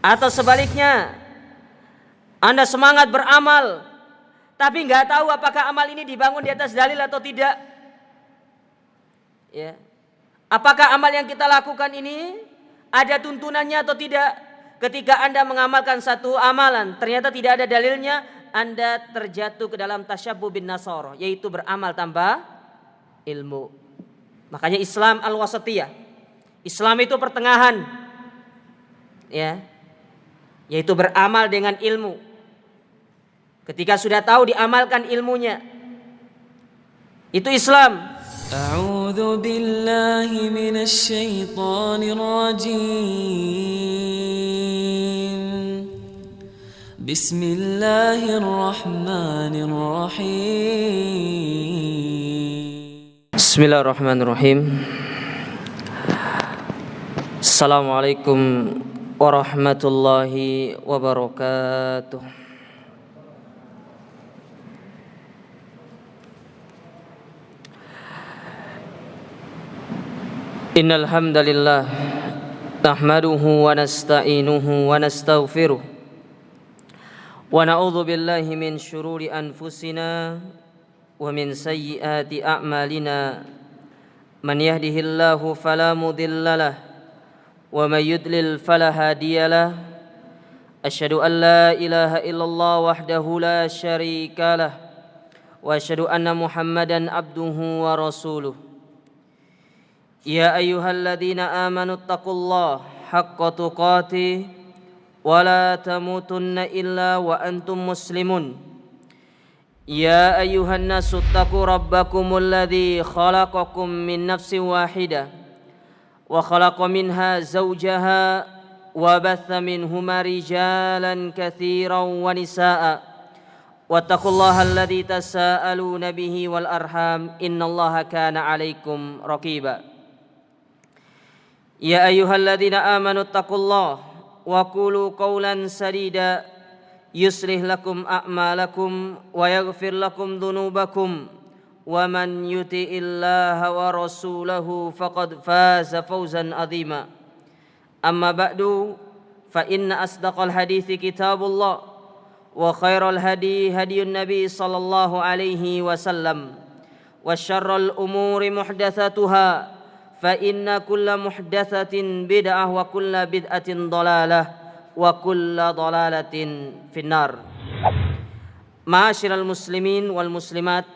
Atau sebaliknya, Anda semangat beramal, tapi nggak tahu apakah amal ini dibangun di atas dalil atau tidak. Ya. Apakah amal yang kita lakukan ini ada tuntunannya atau tidak? Ketika Anda mengamalkan satu amalan, ternyata tidak ada dalilnya, Anda terjatuh ke dalam tasyabbuh bin nasara, yaitu beramal tanpa ilmu. Makanya Islam al-wasatiyah. Islam itu pertengahan. Ya. Yaitu beramal dengan ilmu. Ketika sudah tahu diamalkan ilmunya, itu Islam. A'udzu billahi minasy syaithanir rajim. Bismillahirrahmanirrahim. Bismillahirrahmanirrahim. Assalamualaikum warahmatullahi wabarakatuh. Innal hamdalillah nahmaduhu wa nasta'inuhu wa nastaghfiruh wa na'udzu billahi min syururi anfusina wa min sayyiati a'malina. Man yahdihillahu fala mudhillalah wa may yudlil fala hadiyalah. Asyhadu an la ilaha illallah wahdahu la syarikalah wa asyhadu anna Muhammadan abduhu wa rasuluh. Ya ayyuhalladzina amanu taqullaha haqqa tuqatih wa la tamutunna illa wa antum muslimun. Ya ayyuhan nasu taqu rabbakumul ladzi khalaqakum min nafsin wahidah wa khalaqa minha zawjaha wa batha minhuma rijalan katsiran wa nisaa'a wattaqullaha alladzi tasaaluna bihi wal arham innallaha kana 'alaikum raqiba. Ya ayyuhalladzina amanu taqullaha wa qulu qawlan sadida yuslih lakum a'malakum wa yaghfir lakum dhunubakum wa man yuti'illaha wa rasulahu faqad faza fawzan 'azima. Amma ba'du, fa inna asdaqal hadithi kitabullah wa khairal hadi hadiyun nabi sallallahu alaihi wasallam wa syarral umuri muhdatsatuha fa inna kulla muhdatsatin bid'ah wa kulla bid'atin dhalalah wa kulla dhalalatin finnar. Ma'asyiral muslimin wal muslimat,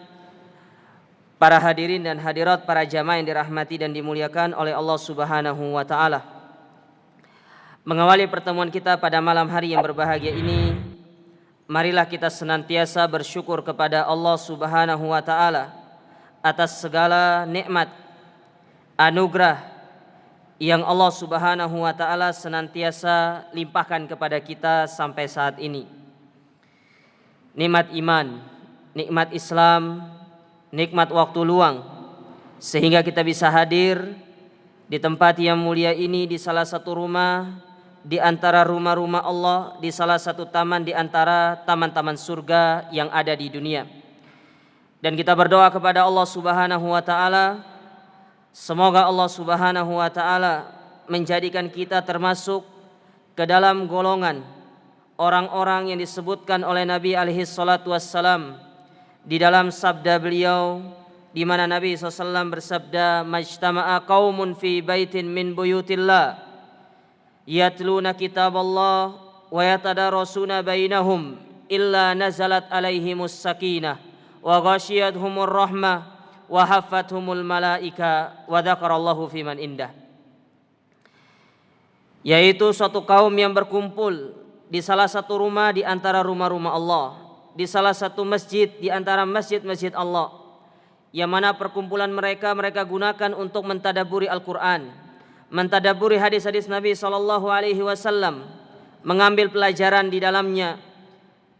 para hadirin dan hadirat, para jamaah yang dirahmati dan dimuliakan oleh Allah Subhanahu wa taala. Mengawali pertemuan kita pada malam hari yang berbahagia ini, marilah kita senantiasa bersyukur kepada Allah Subhanahu wa taala atas segala nikmat, anugerah yang Allah Subhanahu wa taala senantiasa limpahkan kepada kita sampai saat ini. Nikmat iman, nikmat Islam, nikmat waktu luang, sehingga kita bisa hadir di tempat yang mulia ini, di salah satu rumah di antara rumah-rumah Allah, di salah satu taman di antara taman-taman surga yang ada di dunia. Dan kita berdoa kepada Allah Subhanahu wa taala, semoga Allah Subhanahu wa taala menjadikan kita termasuk ke dalam golongan orang-orang yang disebutkan oleh Nabi alaihi salatu wassalam di dalam sabda beliau, di mana Nabi SAW bersabda, majtama'a qaumun fi baitin min buyutillah yatluna kitaballah wa yatadarasuna bainahum illa nazalat alaihimus sakinah wa ghashiyatuhumur rahmah wa haffathumul malaika wa dzakarallahu fiman indah. Yaitu suatu kaum yang berkumpul di salah satu rumah di antara rumah-rumah Allah, di salah satu masjid di antara masjid-masjid Allah, yang mana perkumpulan mereka gunakan untuk mentadabburi Al-Quran, mentadabburi hadis-hadis Nabi SAW, mengambil pelajaran di dalamnya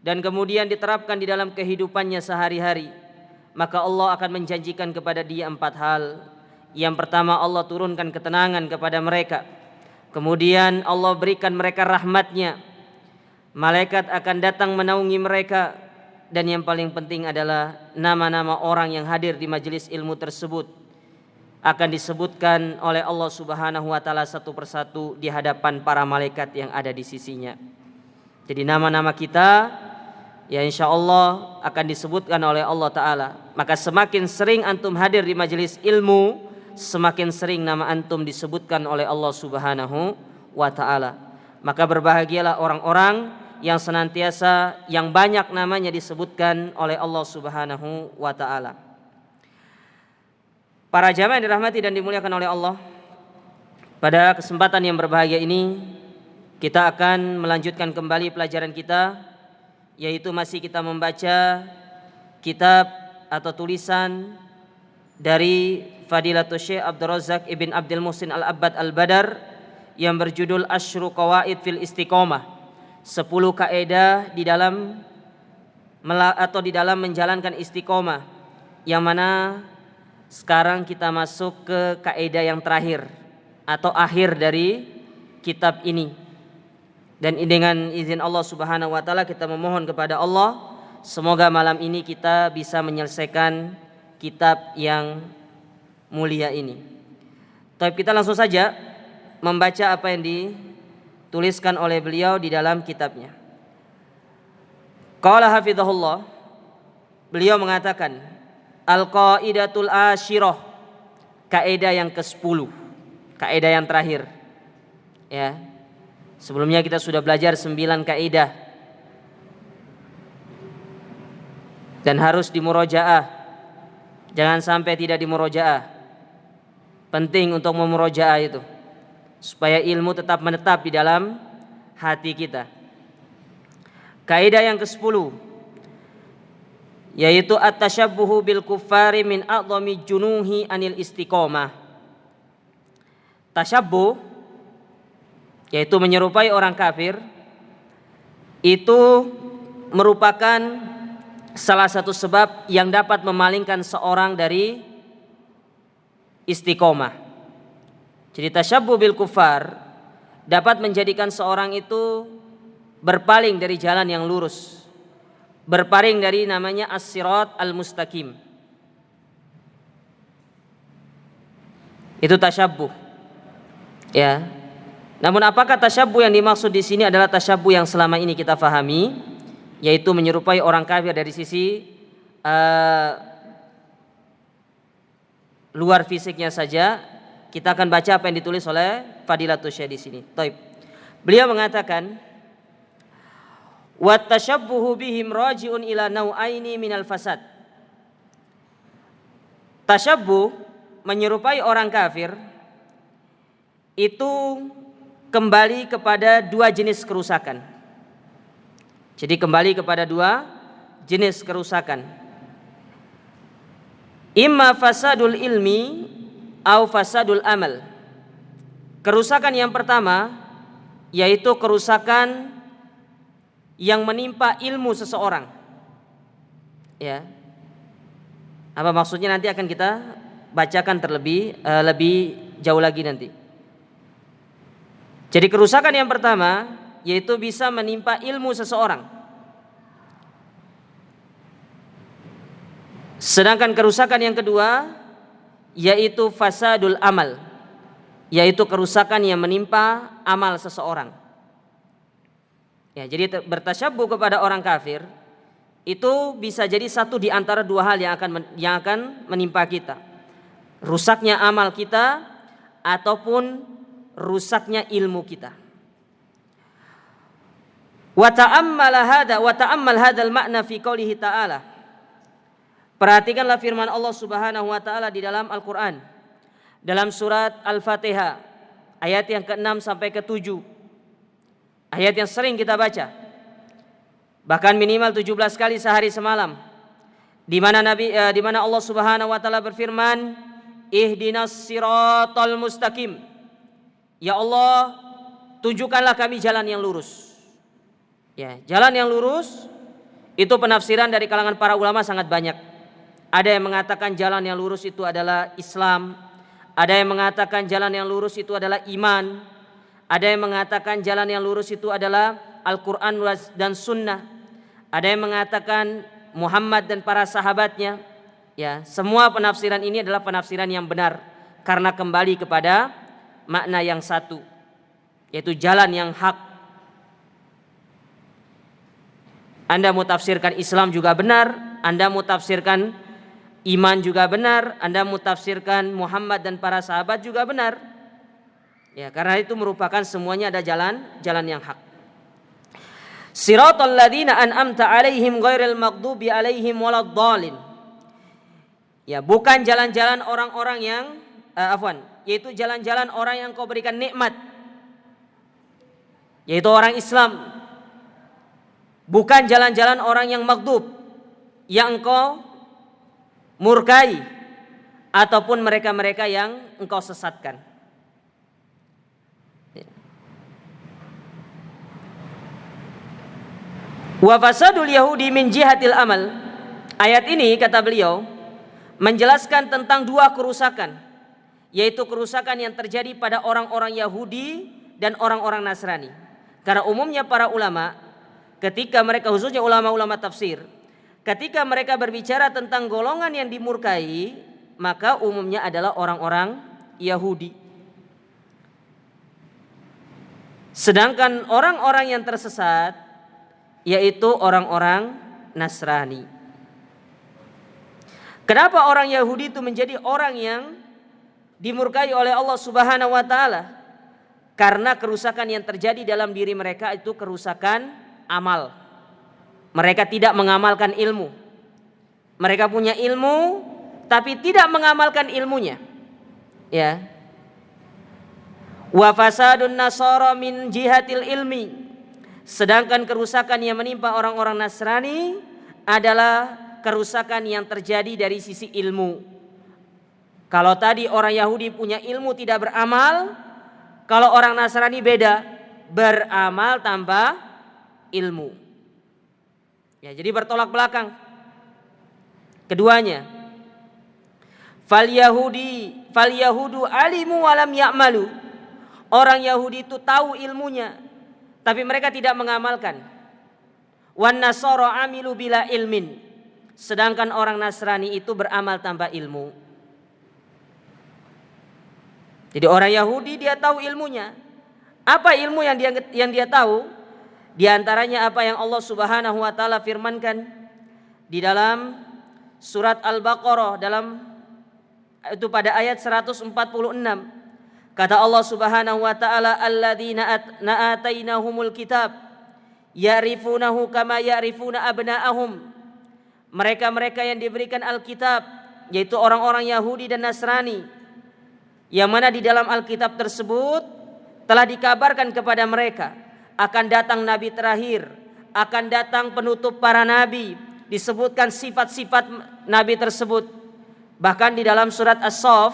dan kemudian diterapkan di dalam kehidupannya sehari-hari. Maka Allah akan menjanjikan kepada dia 4 hal. Yang pertama, Allah turunkan ketenangan kepada mereka. Kemudian Allah berikan mereka rahmatnya. Malaikat akan datang menaungi mereka. Dan yang paling penting adalah nama-nama orang yang hadir di majelis ilmu tersebut akan disebutkan oleh Allah Subhanahu wa taala satu persatu di hadapan para malaikat yang ada di sisinya. Jadi nama-nama kita ya insya Allah akan disebutkan oleh Allah Ta'ala. Maka semakin sering antum hadir di majelis ilmu, semakin sering nama antum disebutkan oleh Allah Subhanahu wa Ta'ala. Maka berbahagialah orang-orang yang senantiasa, yang banyak namanya disebutkan oleh Allah Subhanahu wa Ta'ala. Para jamaah yang dirahmati dan dimuliakan oleh Allah, pada kesempatan yang berbahagia ini kita akan melanjutkan kembali pelajaran kita, yaitu masih kita membaca kitab atau tulisan dari Fadilatul Syekh Abdul Razak Ibn Abdul Muhsin Al-Abbad Al-Badar yang berjudul Asyru Qawaid fil Istiqomah, 10 kaidah di dalam menjalankan istiqomah, yang mana sekarang kita masuk ke kaidah yang terakhir atau akhir dari kitab ini. Dan dengan izin Allah Subhanahu wa taala kita memohon kepada Allah semoga malam ini kita bisa menyelesaikan kitab yang mulia ini. Tapi kita langsung saja membaca apa yang dituliskan oleh beliau di dalam kitabnya. Qala hafizahullah, beliau mengatakan al-qaidatul asyirah, kaidah yang ke-10, kaidah yang terakhir. Ya. Sebelumnya kita sudah belajar 9 kaidah dan harus dimurojaah. Jangan sampai tidak dimurojaah. Penting untuk memurojaah itu supaya ilmu tetap menetap di dalam hati kita. Kaidah yang ke-10 yaitu at-tasyabbuhu bil kuffari min a'dhami junuhi anil istiqomah. Tasyabbuh yaitu menyerupai orang kafir, itu merupakan salah satu sebab yang dapat memalingkan seorang dari istiqomah. Jadi tasyabbuh bil kufar dapat menjadikan seorang itu berpaling dari jalan yang lurus, berpaling dari namanya as-sirat al-mustaqim. Itu tasyabbuh. Ya. Namun apakah tasyabbuh yang dimaksud di sini adalah tasyabbuh yang selama ini kita fahami, yaitu menyerupai orang kafir dari sisi luar fisiknya saja? Kita akan baca apa yang ditulis oleh Fadilatul Syekh di sini. Taib. Beliau mengatakan, "Wa tasyabbuhu bihim raji'un ila nau'aini minal fasad." Tasyabbuh menyerupai orang kafir itu kembali kepada 2 jenis kerusakan. Jadi kembali kepada 2 jenis kerusakan. Imma fasadul ilmi au fasadul amal. Kerusakan yang pertama yaitu kerusakan yang menimpa ilmu seseorang. Ya. Apa maksudnya nanti akan kita bacakan lebih jauh lagi nanti. Jadi kerusakan yang pertama yaitu bisa menimpa ilmu seseorang. Sedangkan kerusakan yang kedua yaitu fasadul amal, yaitu kerusakan yang menimpa amal seseorang. Ya, jadi bertasyabbuh kepada orang kafir itu bisa jadi satu di antara 2 hal yang akan menimpa kita. Rusaknya amal kita ataupun rusaknya ilmu kita. Wa ta'ammal hadzal ma'na fi qoulihi ta'ala. Perhatikanlah firman Allah Subhanahu wa taala di dalam Al-Qur'an. Dalam surat Al-Fatihah ayat yang ke-6 sampai ke-7. Ayat yang sering kita baca. Bahkan minimal 17 kali sehari semalam. Di mana Allah Subhanahu wa taala berfirman, "Ihdinas siratal mustaqim." Ya Allah, tunjukkanlah kami jalan yang lurus. Ya, jalan yang lurus itu penafsiran dari kalangan para ulama sangat banyak. Ada yang mengatakan jalan yang lurus itu adalah Islam, ada yang mengatakan jalan yang lurus itu adalah iman, ada yang mengatakan jalan yang lurus itu adalah Al-Quran dan Sunnah, ada yang mengatakan Muhammad dan para sahabatnya. Ya, semua penafsiran ini adalah penafsiran yang benar, karena kembali kepada makna yang satu, yaitu jalan yang hak. Anda mau tafsirkan Islam juga benar, Anda mau tafsirkan iman juga benar, Anda mau tafsirkan Muhammad dan para sahabat juga benar. Ya, karena itu merupakan semuanya ada jalan yang hak. Siratal ladzina an'amta 'alaihim ghairil maghdubi 'alaihim waladdallin. Ya, bukan jalan-jalan orang-orang yang yaitu jalan-jalan orang yang kau berikan nikmat, yaitu orang Islam. Bukan jalan-jalan orang yang maghdub, yang engkau murkai, ataupun mereka-mereka yang engkau sesatkan. Wa fasadul yahudi min jihatil amal. Ayat ini kata beliau menjelaskan tentang dua kerusakan, yaitu kerusakan yang terjadi pada orang-orang Yahudi dan orang-orang Nasrani. Karena umumnya para ulama ketika mereka, khususnya ulama-ulama tafsir, ketika mereka berbicara tentang golongan yang dimurkai, maka umumnya adalah orang-orang Yahudi. Sedangkan orang-orang yang tersesat yaitu orang-orang Nasrani. Kenapa orang Yahudi itu menjadi orang yang dimurkai oleh Allah Subhanahu wa taala? Karena kerusakan yang terjadi dalam diri mereka itu kerusakan amal. Mereka tidak mengamalkan ilmu. Mereka punya ilmu tapi tidak mengamalkan ilmunya. Ya. Wa fasadun nasara min jihatil ilmi. Sedangkan kerusakan yang menimpa orang-orang Nasrani adalah kerusakan yang terjadi dari sisi ilmu. Kalau tadi orang Yahudi punya ilmu tidak beramal, kalau orang Nasrani beda, beramal tanpa ilmu. Ya, jadi bertolak belakang keduanya. Fal yahudu alimu walam ya'malu. Orang Yahudi itu tahu ilmunya, tapi mereka tidak mengamalkan. Wan nasara amilu bila ilmin. Sedangkan orang Nasrani itu beramal tanpa ilmu. Jadi orang Yahudi dia tahu ilmunya. Apa ilmu yang dia tahu? Di antaranya apa yang Allah Subhanahu wa taala firmankan di dalam surat Al-Baqarah itu pada ayat 146. Kata Allah Subhanahu wa taala, alladzina atainahumul kitab ya'rifunahu kama ya'rifuna abna'ahum. Mereka-mereka yang diberikan Alkitab, yaitu orang-orang Yahudi dan Nasrani, yang mana di dalam Alkitab tersebut telah dikabarkan kepada mereka akan datang nabi terakhir, akan datang penutup para nabi, disebutkan sifat-sifat nabi tersebut. Bahkan di dalam surat As-Saff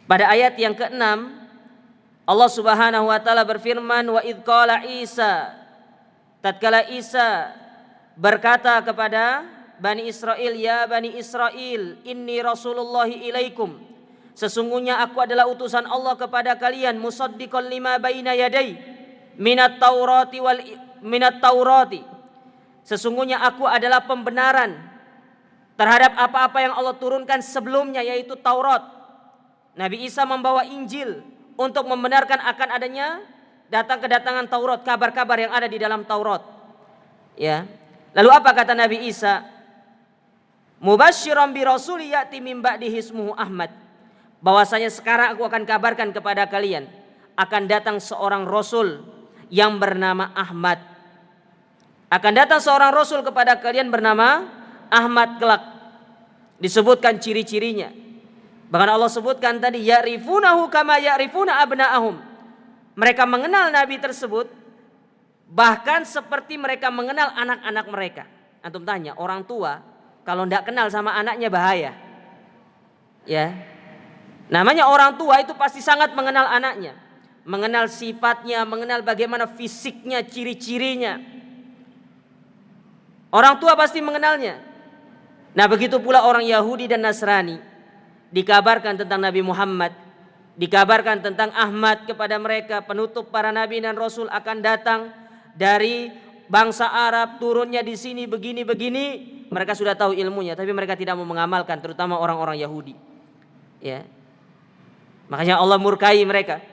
pada ayat yang ke-6 Allah Subhanahu wa taala berfirman, wa idz qala Isa, tatkala Isa berkata kepada Bani Israel, ya Bani Israel, inni rasulullahi ilaikum, sesungguhnya aku adalah utusan Allah kepada kalian, musaddiqan lima baina yadai minat taurati, sesungguhnya aku adalah pembenaran terhadap apa-apa yang Allah turunkan sebelumnya, yaitu Taurat. Nabi Isa membawa Injil untuk membenarkan akan adanya kedatangan Taurat, kabar-kabar yang ada di dalam Taurat. Ya. Lalu apa kata Nabi Isa? Mubasysyiran bi rasuli ya'ti min ba'dihi ismuhu Ahmad. Bahwasanya sekarang aku akan kabarkan kepada kalian akan datang seorang rasul yang bernama Ahmad. Akan datang seorang rasul kepada kalian bernama Ahmad kelak. Disebutkan ciri-cirinya. Bahkan Allah sebutkan tadi, ya'rifunahu kama ya'rifuna abna'ahum. Mereka mengenal nabi tersebut bahkan seperti mereka mengenal anak-anak mereka. Antum tanya, orang tua kalau tidak kenal sama anaknya bahaya. Ya. Namanya orang tua itu pasti sangat mengenal anaknya, mengenal sifatnya, mengenal bagaimana fisiknya, ciri-cirinya. Orang tua pasti mengenalnya. Nah, begitu pula orang Yahudi dan Nasrani. Dikabarkan tentang Nabi Muhammad, dikabarkan tentang Ahmad kepada mereka, penutup para nabi dan rasul akan datang dari bangsa Arab, turunnya di sini begini-begini. Mereka sudah tahu ilmunya, tapi mereka tidak mau mengamalkan, terutama orang-orang Yahudi. Ya. Makanya Allah murkai mereka.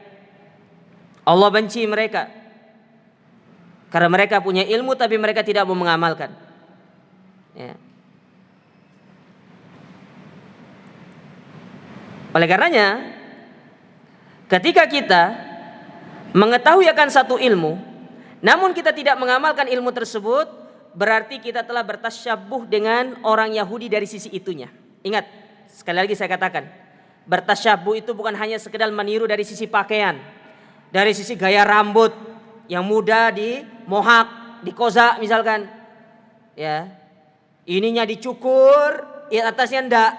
Allah benci mereka. Karena mereka punya ilmu tapi mereka tidak mau mengamalkan. Ya. Oleh karenanya, ketika kita mengetahui akan satu ilmu, namun kita tidak mengamalkan ilmu tersebut, berarti kita telah bertasyabuh dengan orang Yahudi dari sisi itunya. Ingat, sekali lagi saya katakan, bertasyabuh itu bukan hanya sekedar meniru dari sisi pakaian, dari sisi gaya rambut yang mudah di mohak, di koza misalkan, ya, ininya dicukur, ya atasnya enggak,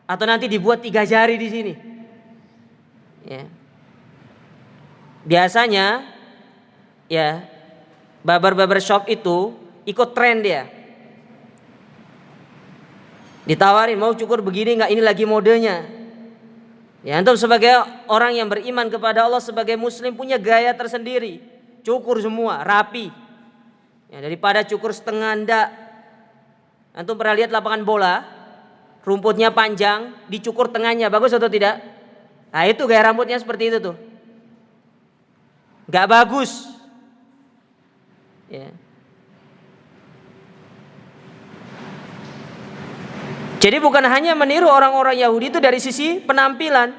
atau nanti dibuat 3 jari di sini. Ya. Biasanya, ya, barber shop itu ikut tren dia. Ditawarin mau cukur begini enggak, ini lagi modenya. Ya, antum sebagai orang yang beriman kepada Allah, sebagai muslim punya gaya tersendiri. Cukur semua, rapi. Ya, daripada cukur setengah enggak. Antum pernah lihat lapangan bola, rumputnya panjang, dicukur tengahnya, bagus atau tidak? Nah, itu gaya rambutnya seperti itu tuh. Enggak bagus. Ya. Jadi bukan hanya meniru orang-orang Yahudi itu dari sisi penampilan,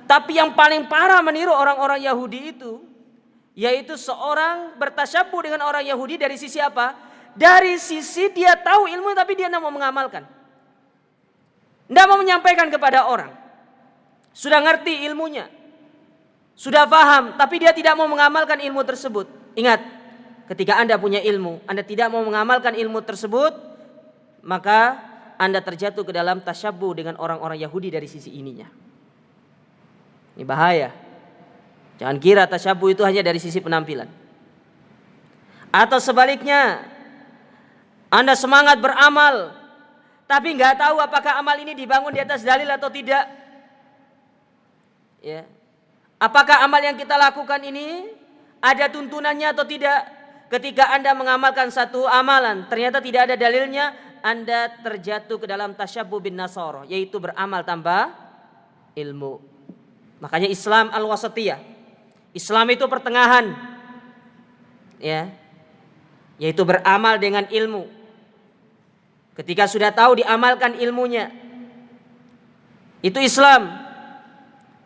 tapi yang paling parah meniru orang-orang Yahudi itu, yaitu seorang bertasyabuh dengan orang Yahudi dari sisi apa? Dari sisi dia tahu ilmu tapi dia tidak mau mengamalkan, tidak mau menyampaikan kepada orang. Sudah ngerti ilmunya, sudah paham, tapi dia tidak mau mengamalkan ilmu tersebut. Ingat, ketika Anda punya ilmu, Anda tidak mau mengamalkan ilmu tersebut, maka Anda terjatuh ke dalam tasyabuh dengan orang-orang Yahudi dari sisi ininya. Ini bahaya. Jangan kira tasyabuh itu hanya dari sisi penampilan. Atau sebaliknya, Anda semangat beramal, tapi nggak tahu apakah amal ini dibangun di atas dalil atau tidak. Ya. Apakah amal yang kita lakukan ini ada tuntunannya atau tidak? Ketika Anda mengamalkan satu amalan, ternyata tidak ada dalilnya, Anda terjatuh ke dalam tasyabuh bin nasara, yaitu beramal tanpa ilmu. Makanya Islam al-wasatiyah. Islam itu pertengahan. Ya. Yaitu beramal dengan ilmu. Ketika sudah tahu diamalkan ilmunya. Itu Islam.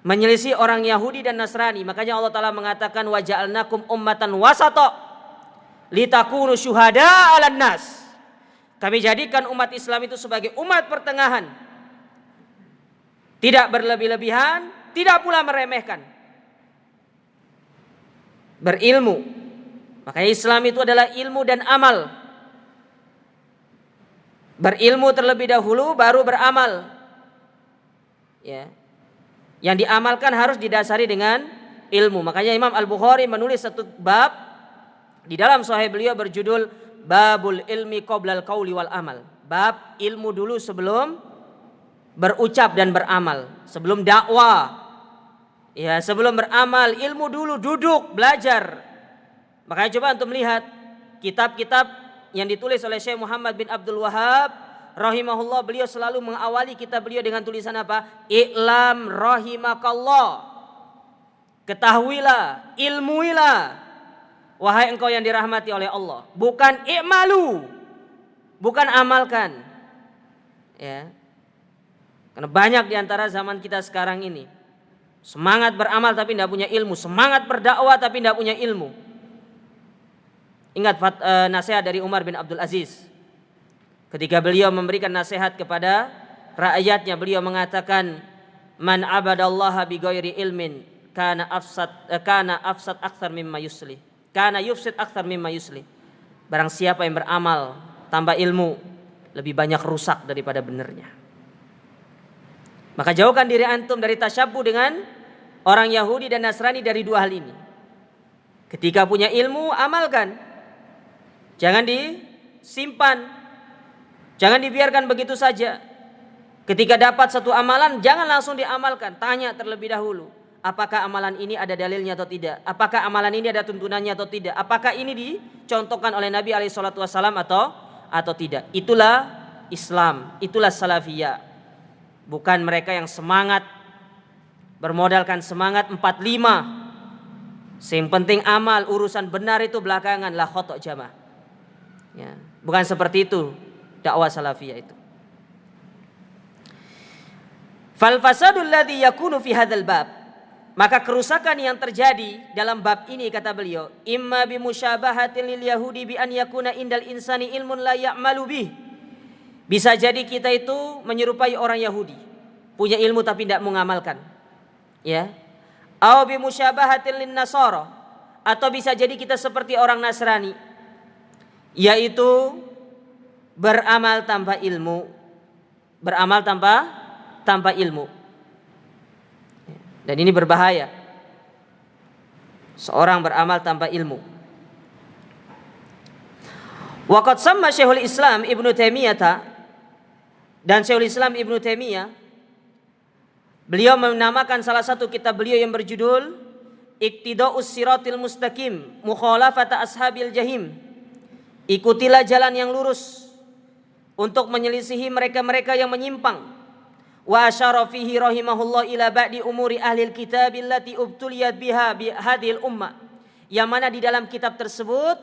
Menyelisih orang Yahudi dan Nasrani. Makanya Allah Ta'ala mengatakan wa ja'alnakum ummatan wasata litakunu syuhada 'alan nas. Kami jadikan umat Islam itu sebagai umat pertengahan. Tidak berlebih-lebihan, tidak pula meremehkan. Berilmu. Makanya Islam itu adalah ilmu dan amal. Berilmu terlebih dahulu baru beramal. Ya. Yang diamalkan harus didasari dengan ilmu. Makanya Imam Al-Bukhari menulis satu bab di dalam Sahih beliau berjudul Babul ilmi qoblal qauli wal amal. Bab ilmu dulu sebelum berucap dan beramal, sebelum dakwah. Ya, sebelum beramal, ilmu dulu, duduk, belajar. Makanya coba untuk melihat kitab-kitab yang ditulis oleh Syekh Muhammad bin Abdul Wahhab rahimahullah, beliau selalu mengawali kitab beliau dengan tulisan apa? I'lam rahimakallah. Ketahuilah, ilmuilah, wahai engkau yang dirahmati oleh Allah. Bukan i'malu, bukan amalkan. Ya. Karena banyak di antara zaman kita sekarang ini semangat beramal tapi tidak punya ilmu, semangat berdakwah tapi tidak punya ilmu. Ingat nasihat dari Umar bin Abdul Aziz. Ketika beliau memberikan nasihat kepada rakyatnya, beliau mengatakan, "Man abadallaha bighairi ilmin kana afsad aktsar mimma yuslih." Kana yufsid aktsar mimma yuslih. Barang siapa yang beramal tanpa ilmu, lebih banyak rusak daripada benarnya. Maka jauhkan diri antum dari tasyabuh dengan orang Yahudi dan Nasrani dari dua hal ini. Ketika punya ilmu, amalkan. Jangan disimpan. Jangan dibiarkan begitu saja. Ketika dapat satu amalan, jangan langsung diamalkan. Tanya terlebih dahulu, apakah amalan ini ada dalilnya atau tidak? Apakah amalan ini ada tuntunannya atau tidak? Apakah ini dicontohkan oleh Nabi SAW atau tidak? Itulah Islam, itulah salafiyah. Bukan mereka yang semangat bermodalkan semangat 45. Yang penting amal, urusan benar itu belakangan, la khotok jamaah. Ya, bukan seperti itu dakwah salafiyah itu. Fal fasadul ladzi yakunu fi hadzal bab, maka kerusakan yang terjadi dalam bab ini kata beliau, imma bi musyabahatil lil yahudi bi an yakuna indal insani ilmun la ya'malu bih. Bisa jadi kita itu menyerupai orang Yahudi, punya ilmu tapi tidak mengamalkan. Ya. Au bi musyabahatil lin nasara, atau bisa jadi kita seperti orang Nasrani, yaitu beramal tanpa ilmu. Beramal tanpa ilmu. Dan ini berbahaya. Seorang beramal tanpa ilmu. Waqad samma Syekhul Islam Ibnu Taimiyah, dan Syekhul Islam Ibnu Taimiyah beliau menamakan salah satu kitab beliau yang berjudul Iqtida'us Siratil Mustaqim Mukhalafata Ashabil Jahim. Ikutilah jalan yang lurus untuk menyelisihi mereka-mereka yang menyimpang. Wa asyara fihi rahimahullah ila ba'di umuri ahlil kitab allati ubtuliyat biha bi hadhil ummah. Yang mana di dalam kitab tersebut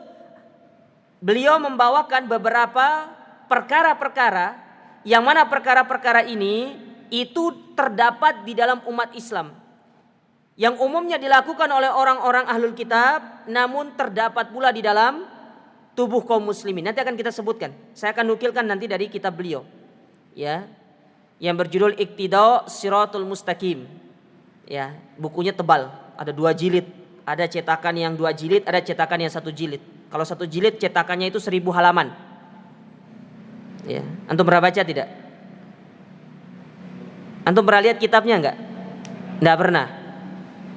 beliau membawakan beberapa perkara-perkara yang mana perkara-perkara ini itu terdapat di dalam umat Islam, yang umumnya dilakukan oleh orang-orang ahlul kitab, namun terdapat pula di dalam tubuh kaum muslimin. Nanti akan kita sebutkan. Saya akan nukilkan nanti dari kitab beliau, ya, yang berjudul Iqtida' Siratul Mustaqim. Ya, bukunya tebal, ada 2 jilid. Ada cetakan yang 2 jilid, ada cetakan yang 1 jilid. Kalau 1 jilid cetakannya itu 1000 halaman. Ya, antum pernah baca tidak? Antum pernah lihat kitabnya enggak? Enggak pernah.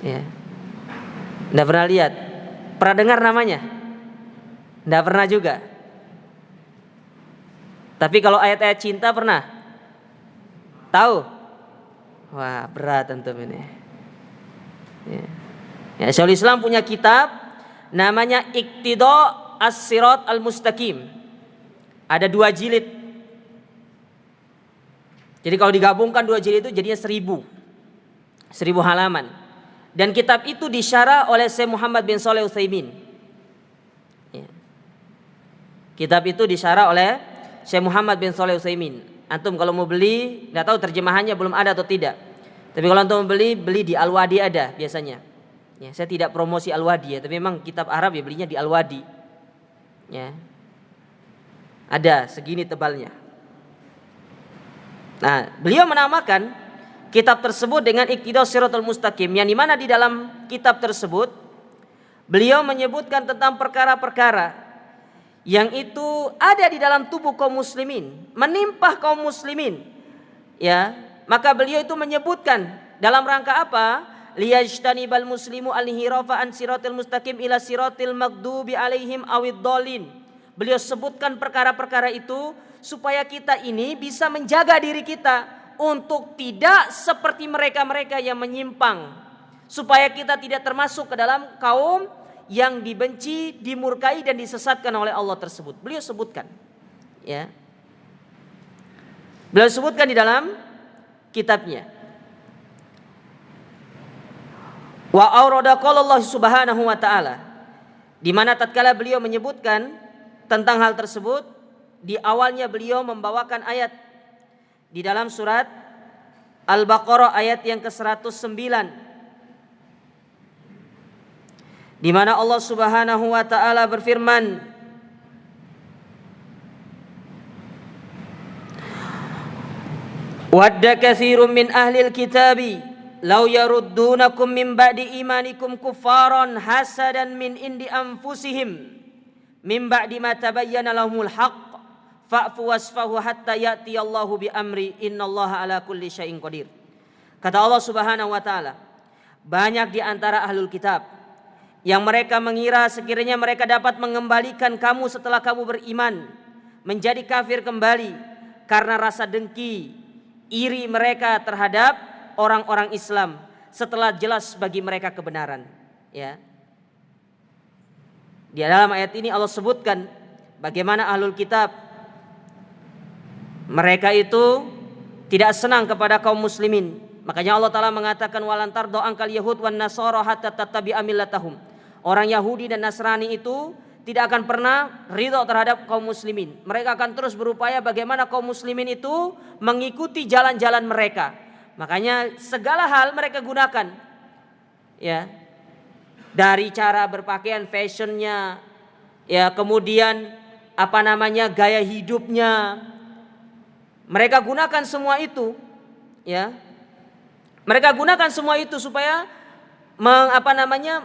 Ya. Enggak pernah lihat. Pernah dengar namanya? Enggak pernah juga. Tapi kalau ayat-ayat cinta pernah? Tahu? Wah, berat antum ini. Ya. Ya, Syekhul Islam punya kitab namanya Iqtida' As-Sirat Al-Mustaqim. Ada 2 jilid. Jadi kalau digabungkan 2 jilid itu jadinya 1000 halaman. Dan kitab itu disyarah oleh Syekh Muhammad bin Shalih Utsaimin. Ya. Kitab itu disyarah oleh Syekh Muhammad bin Shalih Utsaimin. Antum kalau mau beli, nggak tahu terjemahannya belum ada atau tidak. Tapi kalau antum mau beli di Al-Wadi ada biasanya. Ya, saya tidak promosi Al-Wadi ya, tapi memang kitab Arab ya belinya di Al-Wadi. Ya. Ada segini tebalnya. Nah, beliau menamakan kitab tersebut dengan Iqtida' Siratal Mustaqim, yang dimana di dalam kitab tersebut beliau menyebutkan tentang perkara-perkara yang itu ada di dalam tubuh kaum muslimin, menimpa kaum muslimin. Ya, maka beliau itu menyebutkan dalam rangka apa? Liyajtanibal muslimu al-hirafa an siratil mustaqim ila siratil maghdubi alaihim awid dhalin. Beliau sebutkan perkara-perkara itu supaya kita ini bisa menjaga diri kita untuk tidak seperti mereka-mereka yang menyimpang, supaya kita tidak termasuk ke dalam kaum yang dibenci, dimurkai dan disesatkan oleh Allah tersebut. Beliau sebutkan, ya. Beliau sebutkan di dalam kitabnya. Wa aurada qala Allah Subhanahu wa taala, di mana tatkala beliau menyebutkan tentang hal tersebut, di awalnya beliau membawakan ayat di dalam surat Al-Baqarah ayat yang ke-109, di mana Allah Subhanahu wa taala berfirman, wadda katsirun min ahlil kitabi law yaruddunakum min ba'di imanikum kuffaran hasadan min indi anfusihim min ba'di ma tabayyana lahumul haqq fa'fu wasfahu hatta ya'ti Allahu bi amri innallaha ala kulli syai'in qadir. Kata Allah Subhanahu wa taala, banyak di antara ahlul kitab yang mereka mengira sekiranya mereka dapat mengembalikan kamu setelah kamu beriman menjadi kafir kembali karena rasa dengki, iri mereka terhadap orang-orang Islam setelah jelas bagi mereka kebenaran. Ya. Di dalam ayat ini Allah sebutkan bagaimana ahlul kitab mereka itu tidak senang kepada kaum muslimin, Makanya Allah Ta'ala mengatakan walan tardo angkal yahud wan nasara hatta tattabi'a millatahum. Orang Yahudi dan Nasrani itu tidak akan pernah ridho terhadap kaum muslimin. Mereka akan terus berupaya bagaimana kaum muslimin itu mengikuti jalan-jalan mereka. Makanya segala hal mereka gunakan, ya, dari cara berpakaian, fashionnya, ya, kemudian gaya hidupnya. Mereka gunakan semua itu, ya. Mereka gunakan semua itu supaya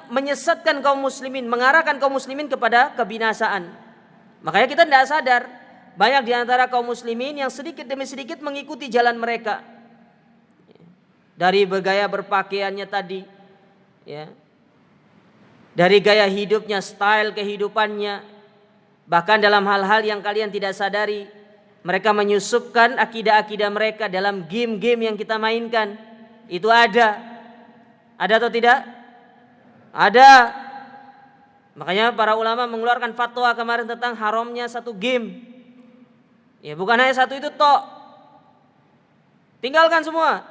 menyesatkan kaum muslimin, mengarahkan kaum muslimin kepada kebinasaan. Makanya kita tidak sadar banyak di antara kaum muslimin yang sedikit demi sedikit mengikuti jalan mereka. Dari bergaya berpakaiannya tadi, ya. Dari gaya hidupnya, style kehidupannya, bahkan dalam hal-hal yang kalian tidak sadari, mereka menyusupkan akidah-akidah mereka dalam game-game yang kita mainkan. Itu ada atau tidak? Ada. Makanya para ulama mengeluarkan fatwa kemarin tentang haramnya satu game. Ya, bukan hanya satu itu tok. Tinggalkan semua.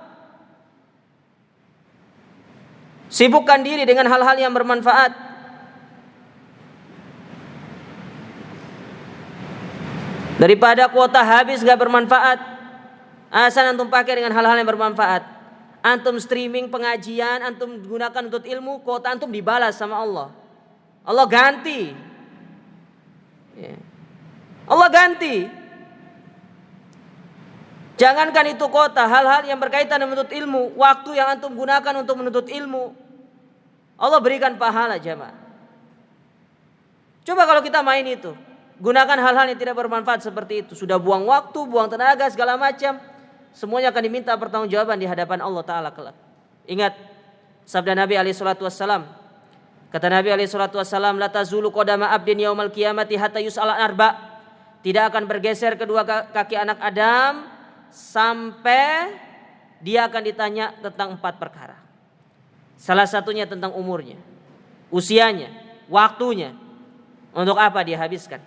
Sibukkan diri dengan hal-hal yang bermanfaat. Daripada kuota habis gak bermanfaat, asal antum pakai dengan hal-hal yang bermanfaat. Antum streaming pengajian, antum gunakan untuk ilmu, kuota antum dibalas sama Allah. Allah ganti. Ya. Allah ganti. Jangankan itu kuota, hal-hal yang berkaitan dengan menuntut ilmu, waktu yang antum gunakan untuk menuntut ilmu, Allah berikan pahala jemaah. Coba kalau kita main itu, gunakan hal-hal yang tidak bermanfaat seperti itu, sudah buang waktu, buang tenaga, segala macam. Semuanya akan diminta pertanggungjawaban di hadapan Allah Ta'ala kelak. Ingat sabda Nabi SAW. Kata Nabi SAW, la tazulu qadama abdin yaumal qiyamati hatta yus'ala arba. Tidak akan bergeser kedua kaki anak Adam sampai dia akan ditanya tentang 4 perkara. Salah satunya tentang umurnya, usianya, waktunya. Untuk apa dia habiskan?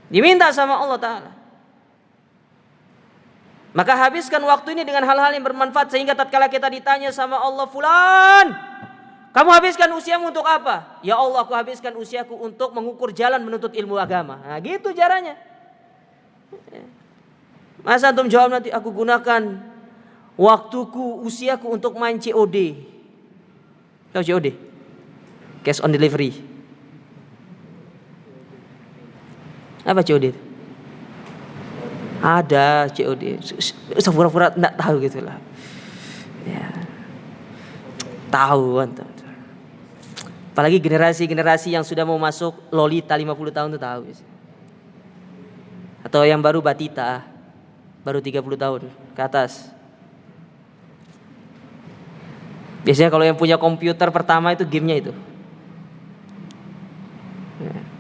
Diminta sama Allah Ta'ala. Maka habiskan waktu ini dengan hal-hal yang bermanfaat, sehingga tatkala kita ditanya sama Allah, fulan, kamu habiskan usiamu untuk apa? Ya Allah, aku habiskan usiaku untuk mengukur jalan menuntut ilmu agama. Nah gitu caranya. Masa antum jawab nanti, aku gunakan waktuku, usiaku untuk main COD. Tahu COD? Cash on delivery. Apa COD itu? Ada COD, pura-pura enggak tahu gitulah. Ya. Tahu antum. Apalagi generasi-generasi yang sudah mau masuk Lolita 50 tahun itu tahu. Atau yang baru Batita, baru 30 tahun ke atas. Biasanya kalau yang punya komputer pertama itu gamenya itu. Ya.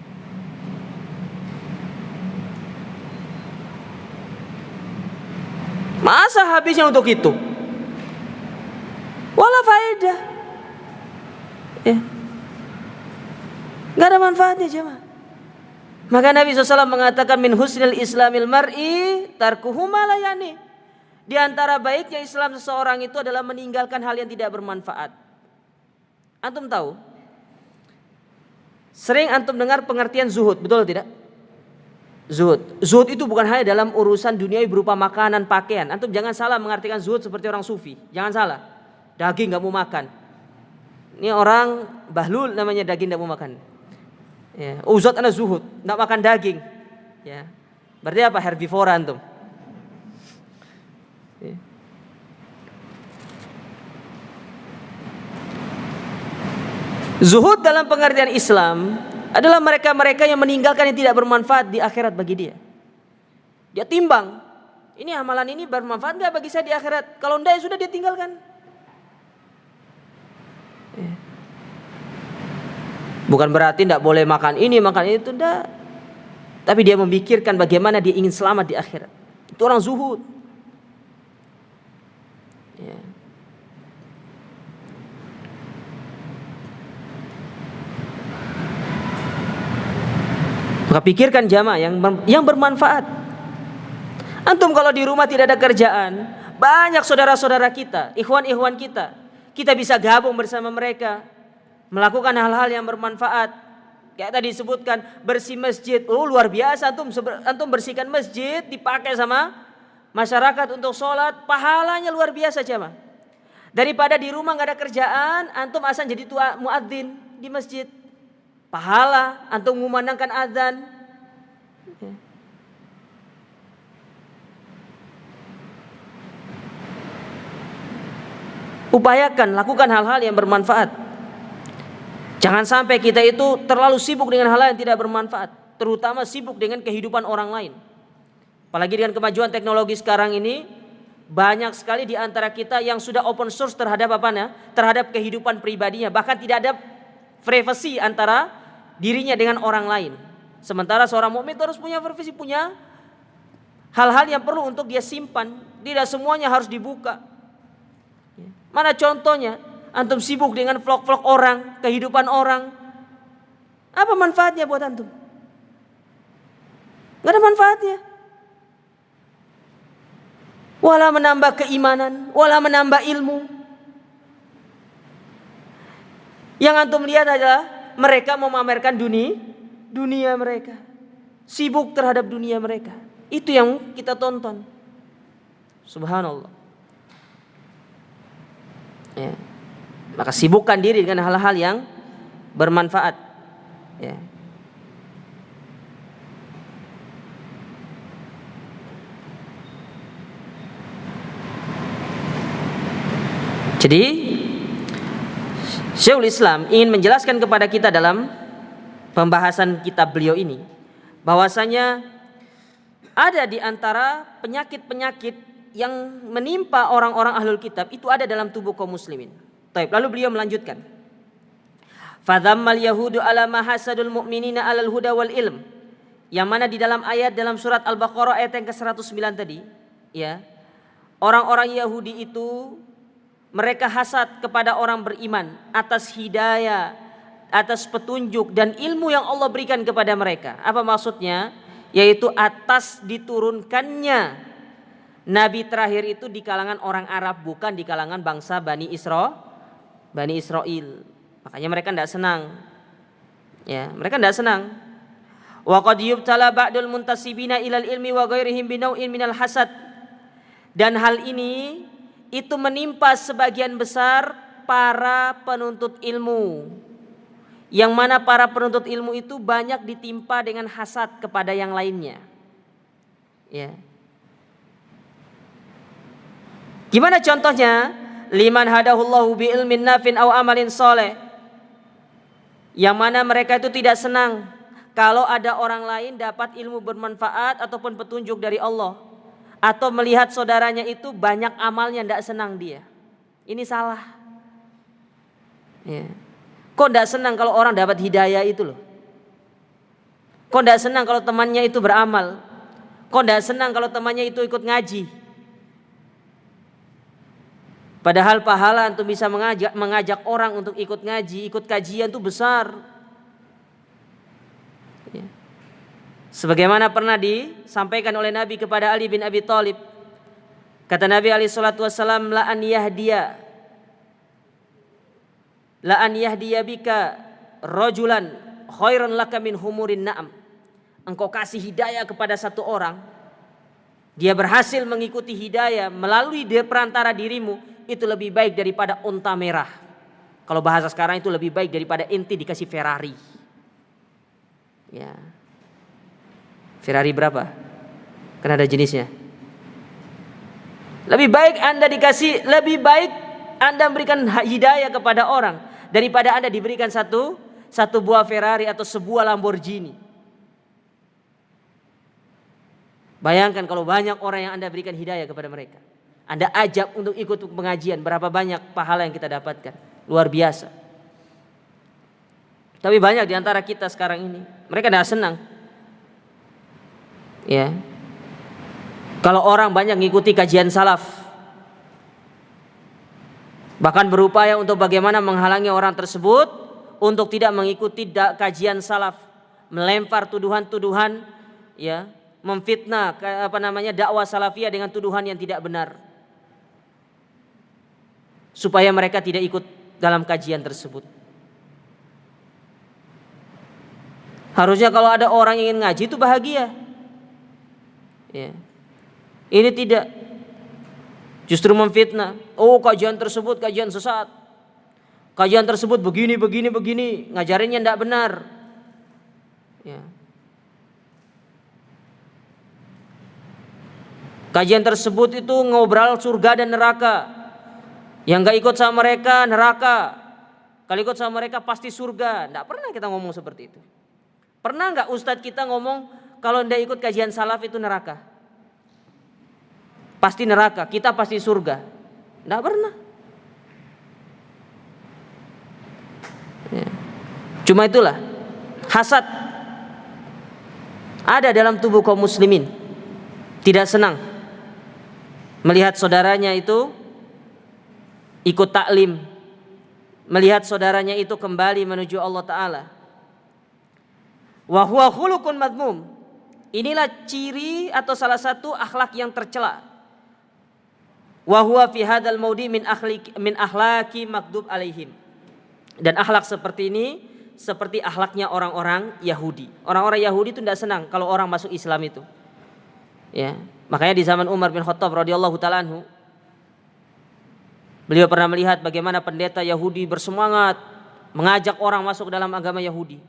Masa habisnya untuk itu? Wala faedah. Ya. Gak ada manfaatnya jemaah. Maka Nabi SAW mengatakan min husnil islamil mar'i tarkuhu ma la yani. Di antara baiknya Islam seseorang itu adalah meninggalkan hal yang tidak bermanfaat. Antum tahu? Sering antum dengar pengertian zuhud, betul tidak? Zuhud itu bukan hanya dalam urusan duniawi berupa makanan, pakaian. Antum jangan salah mengartikan zuhud seperti orang sufi. Jangan salah. Daging gak mau makan. Ini orang bahlul namanya, daging gak mau makan. Ya, uzat ana zuhud, gak makan daging. Ya. Berarti apa? Herbivora antum. Ya. Zuhud dalam pengertian Islam adalah mereka-mereka yang meninggalkan yang tidak bermanfaat di akhirat bagi dia. Dia timbang, ini amalan ini bermanfaat gak bagi saya di akhirat? Kalau enggak ya sudah dia tinggalkan. Bukan berarti tidak boleh makan ini, makan itu, enggak. Tapi dia memikirkan bagaimana dia ingin selamat di akhirat. Itu orang zuhud. Ya. Maka pikirkan jamaah yang bermanfaat. Antum kalau di rumah tidak ada kerjaan, banyak saudara-saudara kita, ikhwan-ikhwan kita. Kita bisa gabung bersama mereka, melakukan hal-hal yang bermanfaat. Kayak tadi disebutkan bersih masjid. Oh, luar biasa, antum bersihkan masjid dipakai sama masyarakat untuk sholat, pahalanya luar biasa jemaah. Daripada di rumah nggak ada kerjaan, antum asal jadi muadzin di masjid, pahala antum mengumandangkan azan. Upayakan lakukan hal-hal yang bermanfaat. Jangan sampai kita itu terlalu sibuk dengan hal-hal yang tidak bermanfaat, terutama sibuk dengan kehidupan orang lain. Apalagi dengan kemajuan teknologi sekarang ini, banyak sekali di antara kita yang sudah open source terhadap terhadap kehidupan pribadinya, bahkan tidak ada privasi antara dirinya dengan orang lain. Sementara seorang mukmin harus punya privasi, punya hal-hal yang perlu untuk dia simpan. Tidak semuanya harus dibuka. Mana contohnya? Antum sibuk dengan vlog-vlog orang, kehidupan orang. Apa manfaatnya buat antum? Gak ada manfaatnya. Wala menambah keimanan, wala menambah ilmu. Yang antum lihat adalah mereka memamerkan dunia mereka. Sibuk terhadap dunia mereka. Itu yang kita tonton. Subhanallah. Ya. Maka sibukkan diri dengan hal-hal yang bermanfaat. Ya. Jadi Syekhul Islam ingin menjelaskan kepada kita dalam pembahasan kitab beliau ini bahwasanya ada di antara penyakit-penyakit yang menimpa orang-orang ahlul kitab itu ada dalam tubuh kaum muslimin. Taib. Lalu beliau melanjutkan. Fadhammal yahudu ala mahasadul mu'minina alal huda wal ilm. Yang mana di dalam ayat dalam surat Al-Baqarah ayat yang ke-109 tadi, ya. Orang-orang Yahudi itu mereka hasad kepada orang beriman atas hidayah, atas petunjuk dan ilmu yang Allah berikan kepada mereka. Apa maksudnya? Yaitu atas diturunkannya Nabi terakhir itu di kalangan orang Arab, bukan di kalangan bangsa Bani Israel. Makanya mereka tidak senang. Ya, mereka tidak senang. Wa qad yubtala ba'dul muntasibina ilal ilmi wa ghairihim binau'in minal hasad. Dan hal ini itu menimpa sebagian besar para penuntut ilmu. Yang mana para penuntut ilmu itu banyak ditimpa dengan hasad kepada yang lainnya. Ya. Gimana contohnya? Liman hadahullahu bi ilmin nafin aw amalin soleh. Yang mana mereka itu tidak senang kalau ada orang lain dapat ilmu bermanfaat ataupun petunjuk dari Allah, atau melihat saudaranya itu banyak amalnya, tidak senang dia. Ini salah. Ya. Kok tidak senang kalau orang dapat hidayah itu loh? Kok tidak senang kalau temannya itu beramal? Kok tidak senang kalau temannya itu ikut ngaji? Padahal pahala untuk bisa mengajak orang untuk ikut ngaji, ikut kajian itu besar. Ya. Sebagaimana pernah disampaikan oleh Nabi kepada Ali bin Abi Thalib. Kata Nabi alaihi salatu wassalam, la an yahdiya bika rajulan khairan laka min humurin na'am. Engkau kasih hidayah kepada satu orang, dia berhasil mengikuti hidayah melalui perantara dirimu, itu lebih baik daripada unta merah. Kalau bahasa sekarang itu lebih baik daripada inti dikasih Ferrari. Ya. Ferrari berapa? Kan ada jenisnya. Lebih baik Anda memberikan hidayah kepada orang daripada Anda diberikan satu buah Ferrari atau sebuah Lamborghini. Bayangkan kalau banyak orang yang Anda berikan hidayah kepada mereka. Anda ajak untuk ikut pengajian, berapa banyak pahala yang kita dapatkan. Luar biasa. Tapi banyak di antara kita sekarang ini, mereka tidak senang. Ya. Kalau orang banyak mengikuti kajian salaf, bahkan berupaya untuk bagaimana menghalangi orang tersebut untuk tidak mengikuti kajian salaf, melempar tuduhan-tuduhan, ya, memfitnah dakwah salafiyah dengan tuduhan yang tidak benar. supaya mereka tidak ikut dalam kajian tersebut. Harusnya kalau ada orang yang ingin ngaji itu bahagia. Ya. Ini tidak, justru memfitnah. Oh, kajian tersebut kajian sesat, kajian tersebut begini, ngajarinnya tidak benar. Ya. Kajian tersebut itu ngobrol surga dan neraka. Yang gak ikut sama mereka neraka, kalau ikut sama mereka pasti surga. Tidak pernah kita ngomong seperti itu. Pernah gak ustadz kita ngomong kalau tidak ikut kajian salaf itu neraka, pasti neraka, kita pasti surga? Tidak pernah. Ya. Cuma itulah hasad ada dalam tubuh kaum muslimin, tidak senang melihat saudaranya itu ikut taklim, melihat saudaranya itu kembali menuju Allah Ta'ala. Wa huwa khuluqun madmum. Inilah ciri atau salah satu akhlak yang tercela. Wa huwa fi hadzal maudi min akhlaqi makdub alaihim. Dan akhlak seperti ini seperti akhlaknya orang-orang Yahudi. Orang-orang Yahudi itu tidak senang kalau orang masuk Islam itu. Ya, makanya di zaman Umar bin Khattab radhiyallahu taala anhu, beliau pernah melihat bagaimana pendeta Yahudi bersemangat mengajak orang masuk dalam agama Yahudi.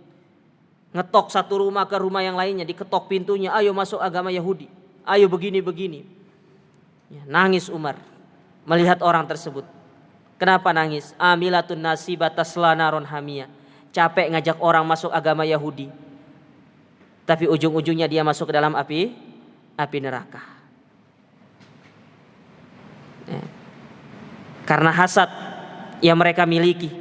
Ngetok satu rumah ke rumah yang lainnya, diketok pintunya, ayo masuk agama Yahudi, ayo begini. Ya, nangis Umar melihat orang tersebut. Kenapa nangis? Amilatun nasibat tasla naron hamiyah. Capek ngajak orang masuk agama Yahudi, tapi ujung-ujungnya dia masuk ke dalam api neraka. Ya. Karena hasad yang mereka miliki,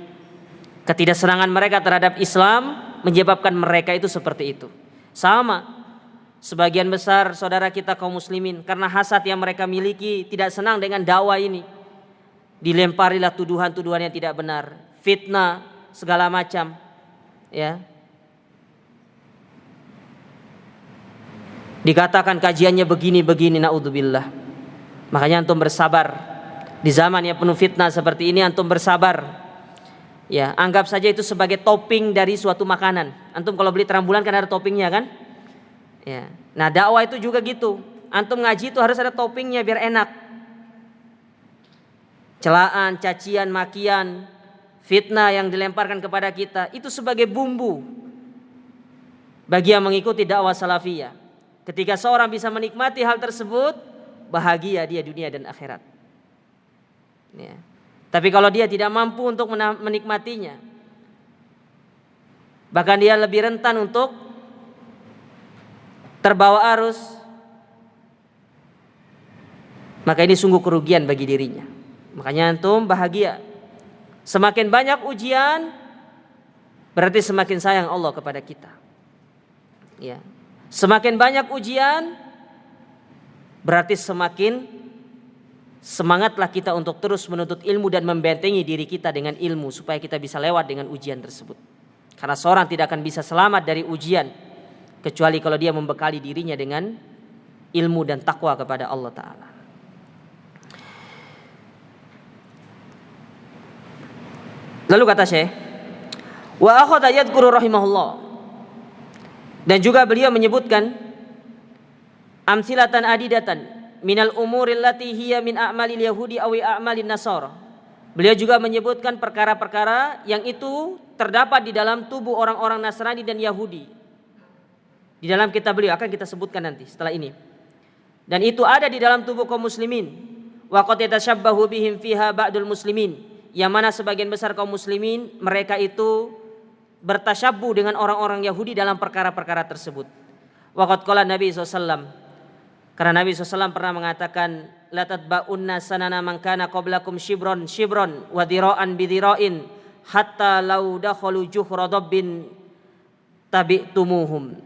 ketidaksenangan mereka terhadap Islam menyebabkan mereka itu seperti itu. Sama sebagian besar saudara kita kaum muslimin, karena hasad yang mereka miliki, tidak senang dengan dakwah ini, dilemparilah tuduhan-tuduhan yang tidak benar, fitnah segala macam, ya. Dikatakan kajiannya begini, naudzubillah. Makanya antum bersabar. Di zaman yang penuh fitnah seperti ini antum bersabar. Ya, anggap saja itu sebagai topping dari suatu makanan. Antum kalau beli terang bulan kan ada toppingnya kan? Ya. Nah, dakwah itu juga gitu. Antum ngaji itu harus ada toppingnya biar enak. Celaan, cacian, makian, fitnah yang dilemparkan kepada kita itu sebagai bumbu bagi yang mengikuti dakwah salafiyah. Ketika seorang bisa menikmati hal tersebut, bahagia dia dunia dan akhirat. Ya. Tapi kalau dia tidak mampu untuk menikmatinya, bahkan dia lebih rentan untuk terbawa arus, maka ini sungguh kerugian bagi dirinya. Makanya antum bahagia. Semakin banyak ujian, berarti semakin sayang Allah kepada kita. Ya. Semakin banyak ujian, berarti semakin semangatlah kita untuk terus menuntut ilmu dan membentengi diri kita dengan ilmu supaya kita bisa lewat dengan ujian tersebut. Karena seorang tidak akan bisa selamat dari ujian kecuali kalau dia membekali dirinya dengan ilmu dan takwa kepada Allah Ta'ala. Lalu kata Syekh, wa akhadha yadhkuru rahimahullah, dan juga beliau menyebutkan amsilatan adidatan minal umuril lati hiya min a'malil yahudi awi a'malin nasara. Beliau juga menyebutkan perkara-perkara yang itu terdapat di dalam tubuh orang-orang Nasrani dan Yahudi. Di dalam kitab beliau akan kita sebutkan nanti setelah ini. Dan itu ada di dalam tubuh kaum muslimin. Wa qad yatashabbahu bihim fiha ba'dul muslimin. Yang mana sebagian besar kaum muslimin mereka itu bertasyabbuh dengan orang-orang Yahudi dalam perkara-perkara tersebut. Wa qad qala Nabi SAW, karena Nabi SAW pernah mengatakan, la tatba'unna sanana man kana qablakum shibron wa dhira'an bidhira'in hatta law dakhalu juhra dabbin tabi'tumuhum.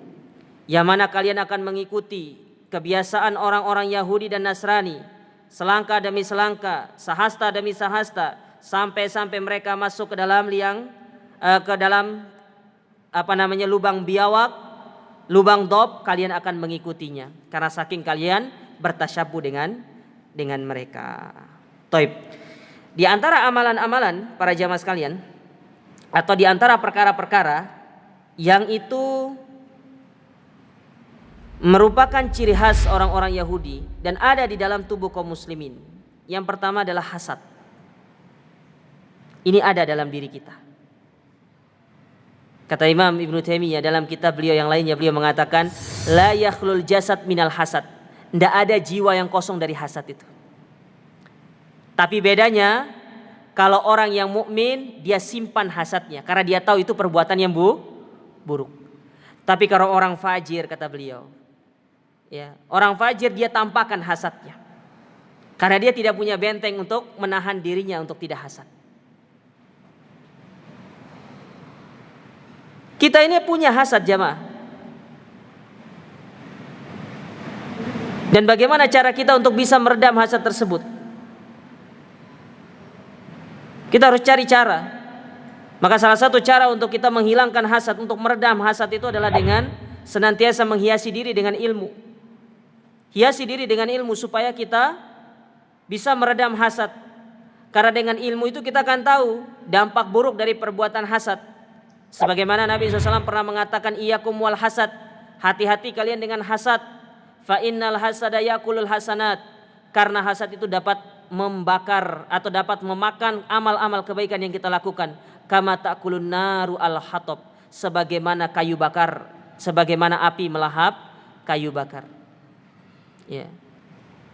Yang mana kalian akan mengikuti kebiasaan orang-orang Yahudi dan Nasrani, selangkah demi selangkah, sahasta demi sahasta, sampai mereka masuk ke dalam lubang biawak, lubang dob, kalian akan mengikutinya karena saking kalian bertasyabbuh dengan mereka. Taib. Di antara amalan-amalan para jamaah sekalian, atau di antara perkara-perkara yang itu merupakan ciri khas orang-orang Yahudi dan ada di dalam tubuh kaum muslimin. Yang pertama adalah hasad. Ini ada dalam diri kita. Kata Imam Ibnu Taimiyah dalam kitab beliau yang lainnya, beliau mengatakan la yakhlul jasad minal hasad. Tidak ada jiwa yang kosong dari hasad itu. Tapi bedanya kalau orang yang mukmin dia simpan hasadnya karena dia tahu itu perbuatan yang buruk. Tapi kalau orang fajir, kata beliau, ya, orang fajir dia tampakkan hasadnya karena dia tidak punya benteng untuk menahan dirinya untuk tidak hasad. Kita ini punya hasad jamaah. Dan bagaimana cara kita untuk bisa meredam hasad tersebut? Kita harus cari cara. Maka salah satu cara untuk kita menghilangkan hasad, untuk meredam hasad itu adalah dengan senantiasa menghiasi diri dengan ilmu. Hiasi diri dengan ilmu supaya kita bisa meredam hasad. Karena dengan ilmu itu kita akan tahu dampak buruk dari perbuatan hasad. Sebagaimana Nabi SAW pernah mengatakan, iyyakum wal hasad, hati-hati kalian dengan hasad. Fa innal hasada yakulul hasanat, karena hasad itu dapat membakar atau dapat memakan amal-amal kebaikan yang kita lakukan. Kama ta'kulun naru al-hatab, sebagaimana kayu bakar, sebagaimana api melahap kayu bakar. Ya.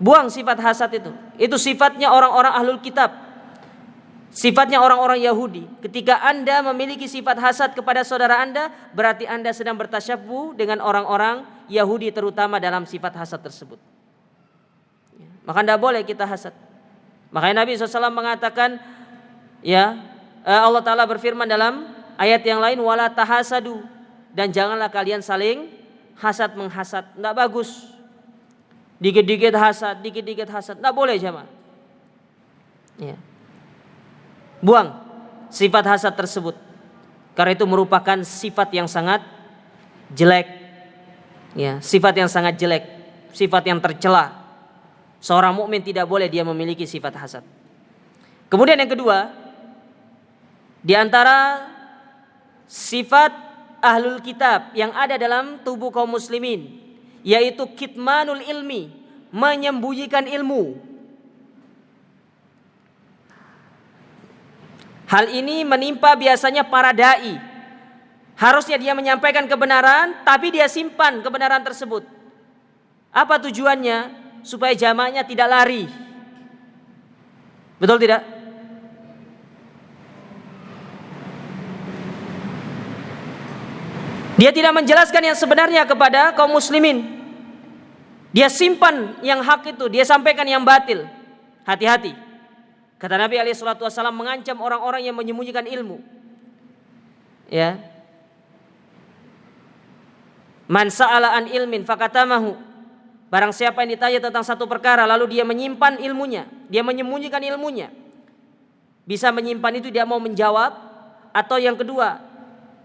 Buang sifat hasad itu. Itu sifatnya orang-orang ahlul kitab. Sifatnya orang-orang Yahudi. Ketika Anda memiliki sifat hasad kepada saudara Anda, berarti Anda sedang bertasyabbuh dengan orang-orang Yahudi, terutama dalam sifat hasad tersebut. Ya. Maka tidak boleh kita hasad. Makanya Nabi SAW mengatakan, ya, Allah Ta'ala berfirman dalam ayat yang lain, wala tahasadu, dan janganlah kalian saling hasad menghasad. Tidak bagus. Dikit-dikit hasad, dikit-dikit hasad. Tidak boleh jemaah. Ya. Buang sifat hasad tersebut. Karena itu merupakan sifat yang sangat jelek. Ya, sifat yang sangat jelek, sifat yang tercela. Seorang mukmin tidak boleh dia memiliki sifat hasad. Kemudian yang kedua, di antara sifat ahlul kitab yang ada dalam tubuh kaum muslimin, yaitu kitmanul ilmi, menyembunyikan ilmu. Hal ini menimpa biasanya para dai. Harusnya dia menyampaikan kebenaran, tapi dia simpan kebenaran tersebut. Apa tujuannya? Supaya jamaahnya tidak lari. Betul tidak? Dia tidak menjelaskan yang sebenarnya kepada kaum muslimin. Dia simpan yang hak itu, dia sampaikan yang batil. Hati-hati. Kata Nabi SAW mengancam orang-orang yang menyembunyikan ilmu. Ya. Man sa'ala an ilmin fakatamahu. Barang siapa yang ditanya tentang satu perkara lalu dia menyimpan ilmunya, dia menyembunyikan ilmunya. Bisa menyimpan itu dia mau menjawab, atau yang kedua,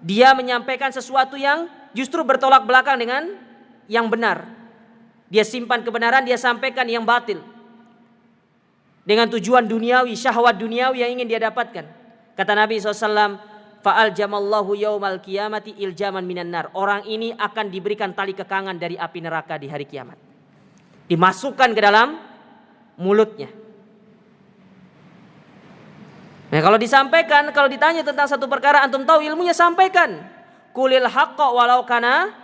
dia menyampaikan sesuatu yang justru bertolak belakang dengan yang benar. Dia simpan kebenaran, dia sampaikan yang batil. Dengan tujuan duniawi, syahwat duniawi yang ingin dia dapatkan. Kata Nabi SAW, fa'al jamallahu yaumal qiyamati iljaman minan nar. Orang ini akan diberikan tali kekangan dari api neraka di hari kiamat. Dimasukkan ke dalam mulutnya. Nah, kalau disampaikan, kalau ditanya tentang satu perkara, antum tahu ilmunya, sampaikan. Kulil haqqa walau kana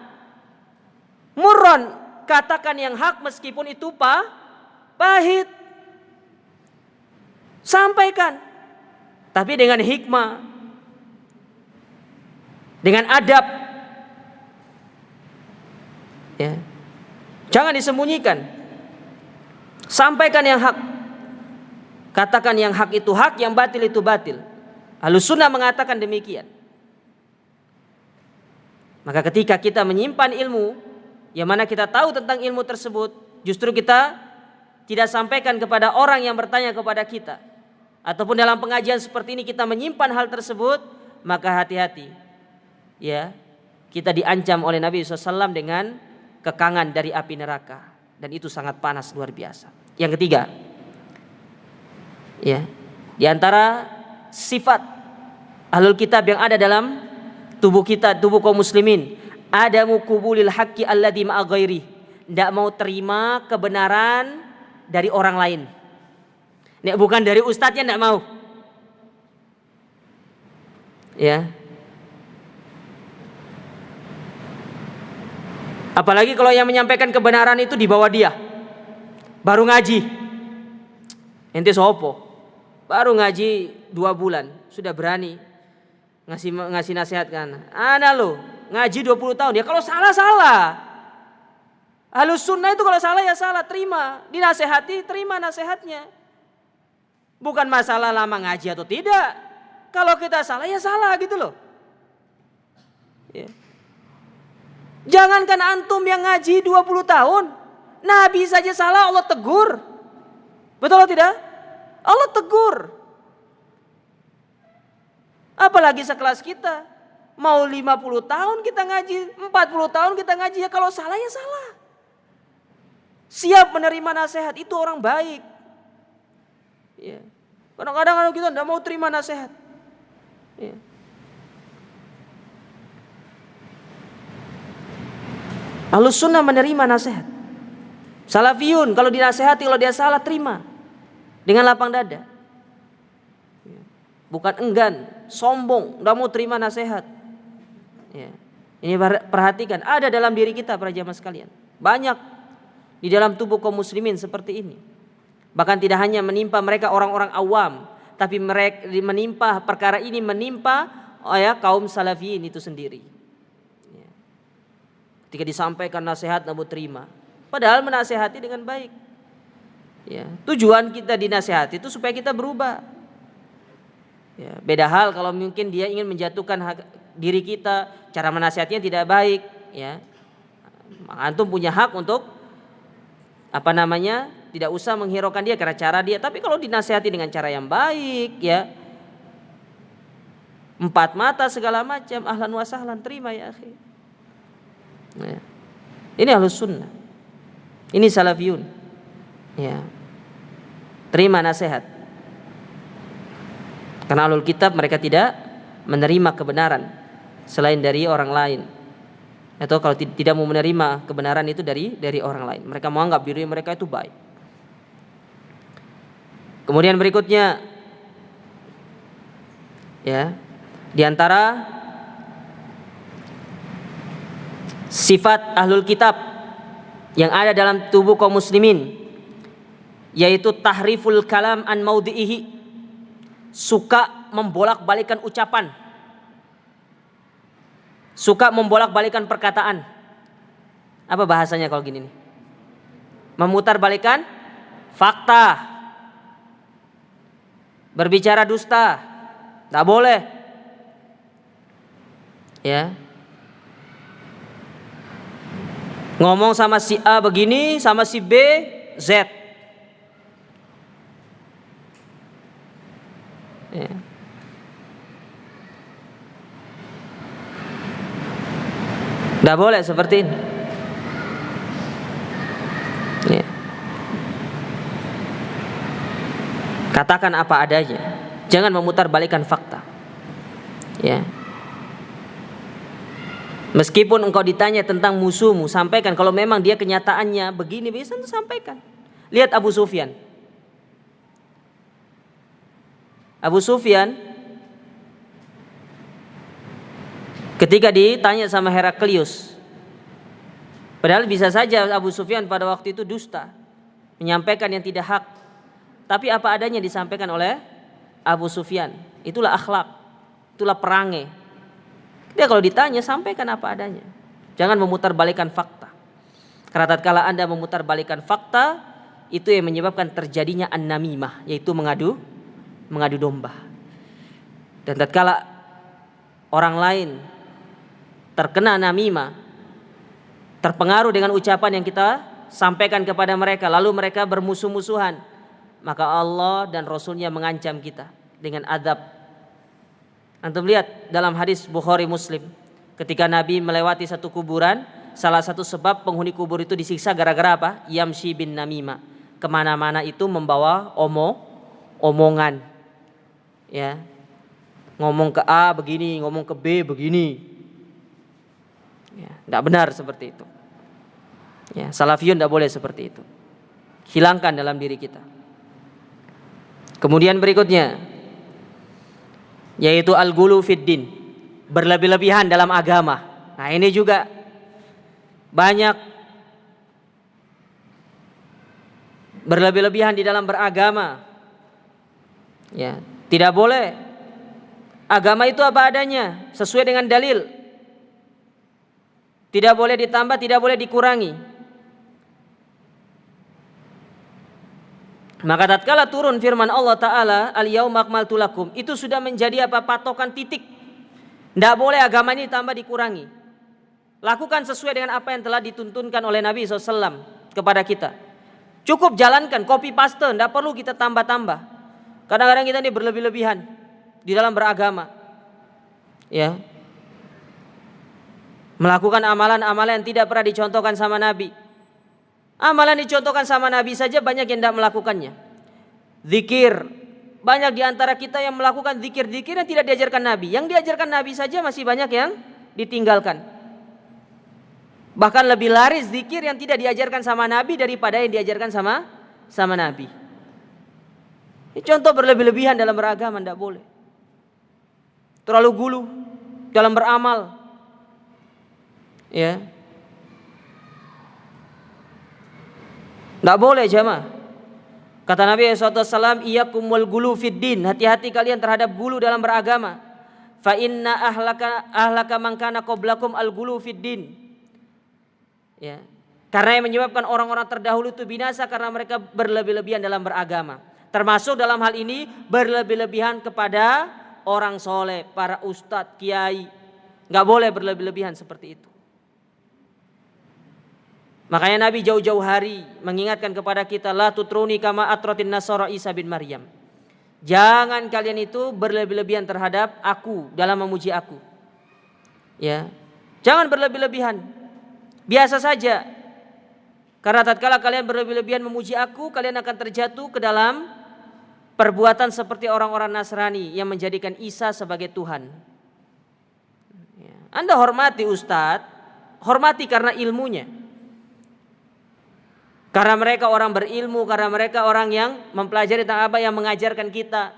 murron. Katakan yang hak meskipun itu pahit. Sampaikan, tapi dengan hikmah, dengan adab. Ya. Jangan disembunyikan. Sampaikan yang hak. Katakan yang hak itu hak, yang batil itu batil. Ahlus sunnah mengatakan demikian. Maka ketika kita menyimpan ilmu, yang mana kita tahu tentang ilmu tersebut, justru kita tidak sampaikan kepada orang yang bertanya kepada kita. Ataupun dalam pengajian seperti ini kita menyimpan hal tersebut, maka hati-hati. Ya, kita diancam oleh Nabi SAW dengan kekangan dari api neraka, dan itu sangat panas luar biasa. Yang ketiga, ya, Di antara sifat ahlul kitab yang ada dalam tubuh kita, tubuh kaum muslimin, adamu qubulil haqqi alladzi ma'a ghairi. Tidak mau terima kebenaran dari orang lain. Nek bukan dari ustadznya tidak mau. Ya. Apalagi kalau yang menyampaikan kebenaran itu di bawah dia. Baru ngaji. Ente sopo? Baru ngaji 2 bulan sudah berani ngasih nasihat kan. Ana lo ngaji 20 tahun ya, kalau salah. Ahlus sunnah itu kalau salah ya salah, terima. Dinasehati, terima nasihatnya. Bukan masalah lama ngaji atau tidak. Kalau kita salah ya salah gitu loh. Ya. Jangankan antum yang ngaji 20 tahun. Nabi saja salah Allah tegur. Betul atau tidak? Allah tegur. Apalagi sekelas kita. Mau 50 tahun kita ngaji, 40 tahun kita ngaji, ya kalau salah ya salah. Siap menerima nasihat, itu orang baik. Ya. Kadang-kadang kita tidak mau terima nasihat. Ya. Ahlus sunnah menerima nasihat. Salafiyun kalau dinasehati, kalau dia salah terima dengan lapang dada. Bukan enggan, sombong, tidak mau terima nasihat. Ya. Ini perhatikan, ada dalam diri kita para jamaah sekalian. Banyak di dalam tubuh kaum muslimin seperti ini. Bahkan tidak hanya menimpa mereka orang-orang awam, tapi mereka menimpa perkara ini menimpa kaum salafiyin itu sendiri. Ya. Ketika disampaikan nasihat tidak mau terima, padahal menasehati dengan baik. Ya. Tujuan kita dinasehati itu supaya kita berubah. Ya, beda hal kalau mungkin dia ingin menjatuhkan diri kita, cara menasihatinya tidak baik, ya. Antum punya hak untuk tidak usah menghiraukan dia karena cara dia, tapi kalau dinasihati dengan cara yang baik, ya. 4 mata segala macam, ahlan wa sahlan, terima ya akhi. Ya. Ini ahlus sunnah. Ini salafiyun. Ya. Terima nasihat. Karena ahlul kitab mereka tidak menerima kebenaran selain dari orang lain. Atau kalau tidak mau menerima kebenaran itu dari orang lain, mereka menganggap diri mereka itu baik. Kemudian berikutnya, ya, di antara sifat ahlul kitab yang ada dalam tubuh kaum muslimin, yaitu tahriful kalam an maudhi'ihi, suka membolak-balikan ucapan, suka membolak-balikan perkataan. Apa bahasanya kalau gini nih? Memutar-balikan fakta, berbicara dusta, tak boleh. Ya, ngomong sama si A begini, sama si B Z. Ya. Tidak boleh seperti ini. Ya. Katakan apa adanya, jangan memutar-balikan fakta. Ya. Meskipun engkau ditanya tentang musuhmu, sampaikan. Kalau memang dia kenyataannya begini, bisa sampaikan. Lihat Abu Sufyan. Abu Sufyan ketika ditanya sama Heraklius, padahal bisa saja Abu Sufyan pada waktu itu dusta, menyampaikan yang tidak hak, tapi apa adanya disampaikan oleh Abu Sufyan. Itulah akhlak, itulah perangai. Dia kalau ditanya sampaikan apa adanya, jangan memutarbalikkan fakta. Karena tatkala Anda memutarbalikkan fakta, itu yang menyebabkan terjadinya an-namimah, yaitu mengadu domba. Dan tatkala orang lain terkena namimah, terpengaruh dengan ucapan yang kita sampaikan kepada mereka, lalu mereka bermusuh-musuhan, maka Allah dan Rasulnya mengancam kita dengan azab. Antum lihat dalam hadis Bukhari Muslim, ketika Nabi melewati satu kuburan, salah satu sebab penghuni kubur itu disiksa gara-gara apa? Yamshi bin namimah, kemana-mana itu membawa omongan. Ya. Ngomong ke A begini, ngomong ke B begini. Ya, tidak benar seperti itu. Ya, salafiyun tidak boleh seperti itu. Hilangkan dalam diri kita. Kemudian berikutnya, yaitu al-ghulu fid din, berlebih-lebihan dalam agama. Nah, ini juga banyak berlebih-lebihan di dalam beragama. Ya, tidak boleh. Agama itu apa adanya, sesuai dengan dalil. Tidak boleh ditambah, tidak boleh dikurangi. Maka tatkala turun firman Allah Ta'ala, al-yauma akmaltu lakum, itu sudah menjadi apa? Patokan titik. Tidak boleh agama ini ditambah, dikurangi. Lakukan sesuai dengan apa yang telah dituntunkan oleh Nabi SAW kepada kita. Cukup jalankan, copy paste, tidak perlu kita tambah-tambah. Kadang-kadang kita ini berlebih-lebihan di dalam beragama, ya, melakukan amalan-amalan yang tidak pernah dicontohkan sama Nabi. Amalan dicontohkan sama Nabi saja banyak yang tidak melakukannya. Zikir, banyak di antara kita yang melakukan zikir-zikir yang tidak diajarkan Nabi. Yang diajarkan Nabi saja masih banyak yang ditinggalkan. Bahkan lebih laris zikir yang tidak diajarkan sama Nabi daripada yang diajarkan sama Nabi. Ini contoh berlebih-lebihan dalam beragama, tidak boleh. Terlalu gulu dalam beramal, ya, tidak boleh jamaah. Kata Nabi SAW, iyyakum wal gulu fid din, hati-hati kalian terhadap gulu dalam beragama. Fa inna ahlaka man kana qablakum al gulu fid din. Ya, karena yang menyebabkan orang-orang terdahulu itu binasa karena mereka berlebih-lebihan dalam beragama. Termasuk dalam hal ini berlebih-lebihan kepada orang soleh, para ustadz, kiai. Gak boleh berlebih-lebihan seperti itu. Makanya Nabi jauh-jauh hari mengingatkan kepada kita, la tutruni kama atratin nasara Isa bin Maryam. Jangan kalian itu berlebih-lebihan terhadap aku dalam memuji aku. Ya, jangan berlebih-lebihan. Biasa saja. Karena tatkala kalian berlebih-lebihan memuji aku, kalian akan terjatuh ke dalam perbuatan seperti orang-orang Nasrani yang menjadikan Isa sebagai Tuhan. Anda hormati ustadz, hormati karena ilmunya. Karena mereka orang berilmu, karena mereka orang yang mempelajari tentang apa yang mengajarkan kita.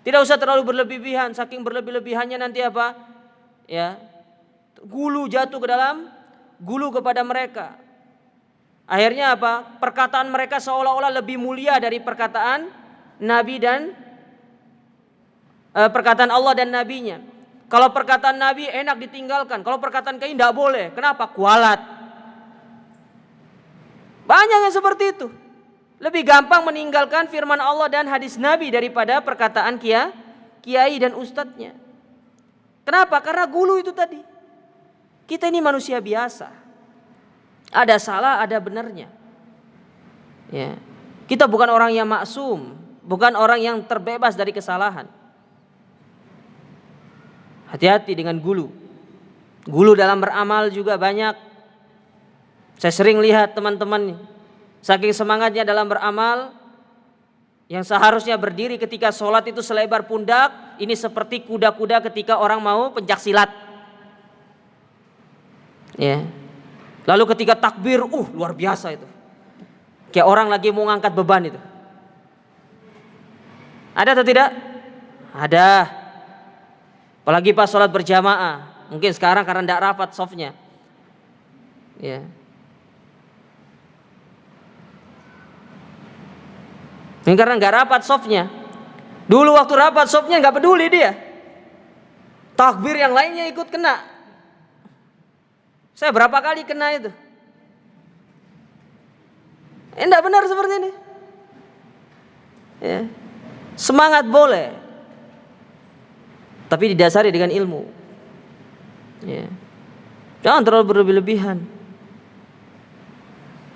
Tidak usah terlalu berlebihan, saking berlebih-lebihannya nanti apa? Ya, gulu jatuh ke dalam gulu kepada mereka. Akhirnya apa? Perkataan mereka seolah-olah lebih mulia dari perkataan Nabi dan perkataan Allah dan Nabinya. Kalau perkataan Nabi enak ditinggalkan, kalau perkataan kiai tidak boleh. Kenapa? Kualat. Banyak yang seperti itu. Lebih gampang meninggalkan firman Allah dan hadis Nabi daripada perkataan kiai dan ustadznya. Kenapa? Karena gulu itu tadi. Kita ini manusia biasa. Ada salah, ada benarnya. Ya. Kita bukan orang yang maksum, bukan orang yang terbebas dari kesalahan. Hati-hati dengan gulu. Gulu dalam beramal juga banyak. Saya sering lihat teman-teman saking semangatnya dalam beramal, yang seharusnya berdiri ketika sholat itu selebar pundak, ini seperti kuda-kuda ketika orang mau pencaksilat. Ya. Lalu ketika takbir, luar biasa itu. Kayak orang lagi mau ngangkat beban itu. Ada atau tidak? Ada. Apalagi pas sholat berjamaah. Mungkin sekarang karena tidak rapat safnya. Ya. Ini karena nggak rapat safnya. Dulu waktu rapat safnya nggak peduli dia. Takbir yang lainnya ikut kena. Saya berapa kali kena itu. Tidak benar seperti ini. Ya. Semangat boleh, tapi didasari dengan ilmu. Ya. Jangan terlalu berlebih-lebihan.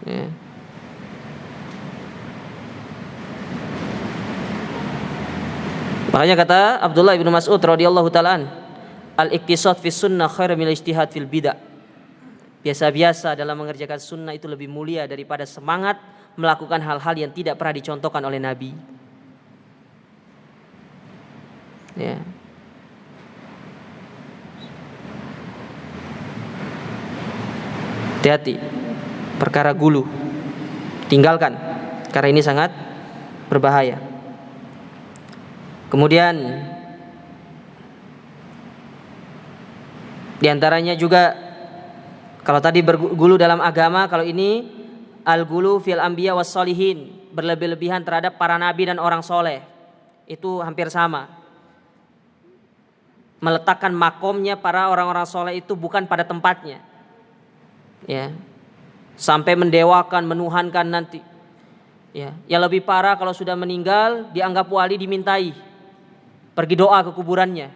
Ya. Makanya kata Abdullah bin Mas'ud radhiyallahu ta'ala, al-iqtisad fi sunnah khairu min ijtihad fil bid'ah. Biasa-biasa dalam mengerjakan sunnah itu lebih mulia daripada semangat melakukan hal-hal yang tidak pernah dicontohkan oleh Nabi. Ya. Hati-hati perkara gulu, tinggalkan karena ini sangat berbahaya. Kemudian di antaranya juga, kalau tadi bergulu dalam agama, kalau ini al-gulu fil anbiya was solihin, berlebih-lebihan terhadap para nabi dan orang soleh. Itu hampir sama, meletakkan makomnya para orang-orang soleh itu bukan pada tempatnya, ya, sampai mendewakan, menuhankan nanti. Ya, yang lebih parah kalau sudah meninggal dianggap wali, dimintai pergi doa ke kuburannya.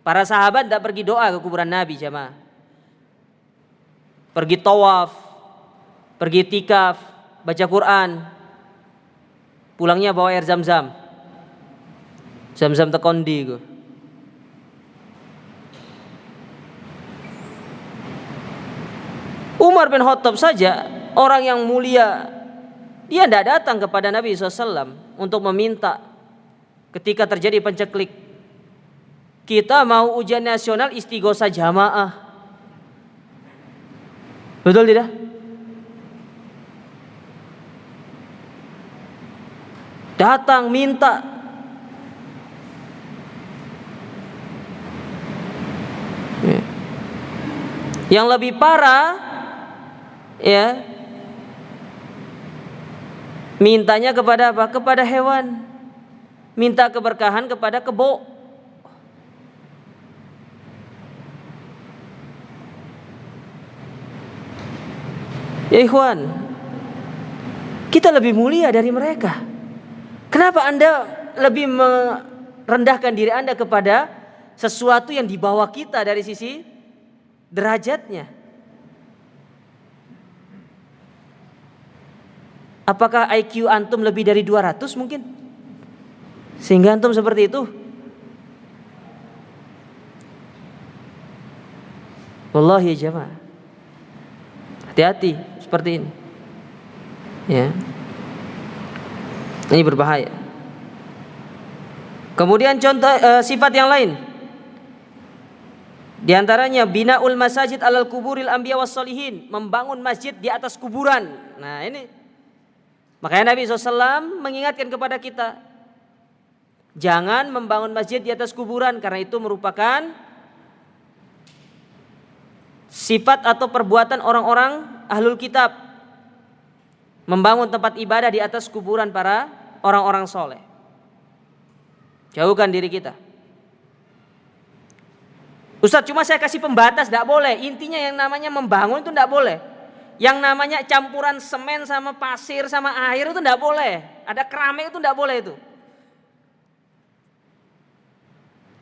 Para sahabat tidak pergi doa ke kuburan Nabi, jamaah. Pergi tawaf, pergi tikaf, baca Quran, pulangnya bawa air zam-zam. Zam-zam tekondi go. Umar bin Khattab saja, orang yang mulia, dia tidak datang kepada Nabi SAW untuk meminta ketika terjadi penceklik. Kita mau ujian nasional istighosah jamaah, betul tidak? Datang minta. Yang lebih parah, ya, mintanya kepada apa? Kepada hewan. Minta keberkahan kepada kebo. Ya ikhwan, kita lebih mulia dari mereka. Kenapa Anda lebih merendahkan diri Anda kepada sesuatu yang di bawah kita dari sisi derajatnya? Apakah IQ antum lebih dari 200 mungkin? Sehingga antum seperti itu? Wallahi jamaah, hati-hati seperti ini. Ya. Ini berbahaya. Kemudian contoh sifat yang lain. Di antaranya binaul masajid alal kuburil anbiya was solihin, membangun masjid di atas kuburan. Nah, ini makanya Nabi SAW mengingatkan kepada kita, jangan membangun masjid di atas kuburan, karena itu merupakan sifat atau perbuatan orang-orang ahlul kitab, membangun tempat ibadah di atas kuburan para orang-orang soleh. Jauhkan diri kita. Ustaz, cuma saya kasih pembatas, tidak boleh. Intinya yang namanya membangun itu tidak boleh. Yang namanya campuran semen sama pasir sama air itu tidak boleh. Ada keramik itu tidak boleh itu.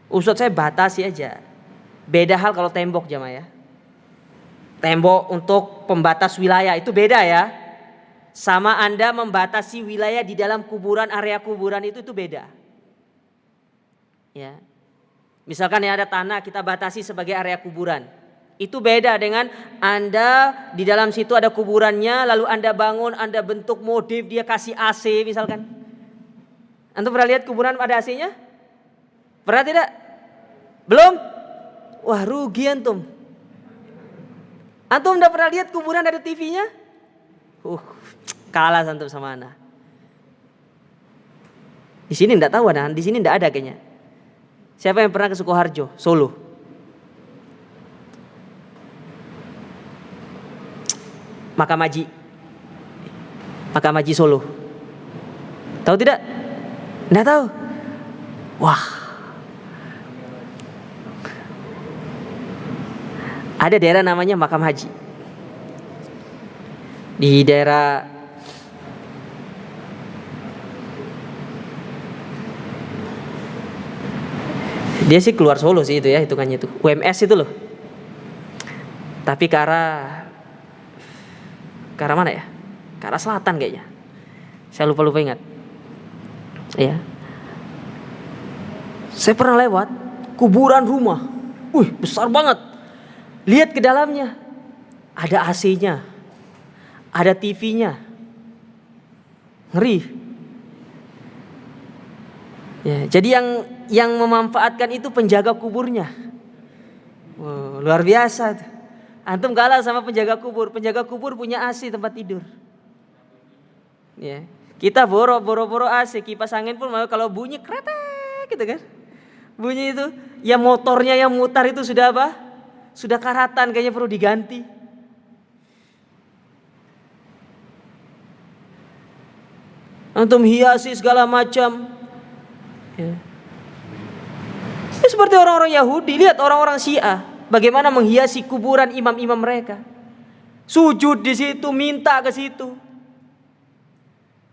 Ustaz, saya batasi aja. Beda hal kalau tembok, jamaah ya. Tembok untuk pembatas wilayah itu beda ya. Sama Anda membatasi wilayah di dalam kuburan, area kuburan itu beda. Ya. Misalkan yang ada tanah kita batasi sebagai area kuburan. Itu beda dengan Anda di dalam situ ada kuburannya, lalu Anda bangun, Anda bentuk modif, dia kasih AC misalkan. Antum pernah lihat kuburan ada AC-nya? Pernah tidak? Belum? Wah, rugi antum. Antum udah pernah lihat kuburan ada TV-nya? Kalah antum sama ana. Di sini enggak tahu ana, di sini enggak ada kayaknya. Siapa yang pernah ke Sukoharjo, Solo? Makam Haji Solo. Tahu tidak? Enggak tahu. Wah. Ada daerah namanya Makam Haji. Di daerah dia sih keluar Solo sih itu ya, hitungannya itu. UMS itu loh. Tapi ke arah mana ya? Ke arah selatan kayaknya. Saya lupa ingat. Ya. Saya pernah lewat kuburan rumah. Wih, besar banget. Lihat ke dalamnya, ada AC-nya, ada TV-nya, ngeri. Ya, jadi yang memanfaatkan itu penjaga kuburnya. Wow, luar biasa. Antum kalah sama penjaga kubur. Penjaga kubur punya AC tempat tidur. Ya, kita boro-boro AC, kipas angin pun kalau bunyi kretek gitu kan. Bunyi itu, ya motornya yang mutar itu sudah apa? Sudah karatan, kayaknya perlu diganti. Antum hiasi segala macam. Ya. Ini seperti orang-orang Yahudi, lihat orang-orang Syiah bagaimana menghiasi kuburan imam-imam mereka. Sujud di situ, minta ke situ.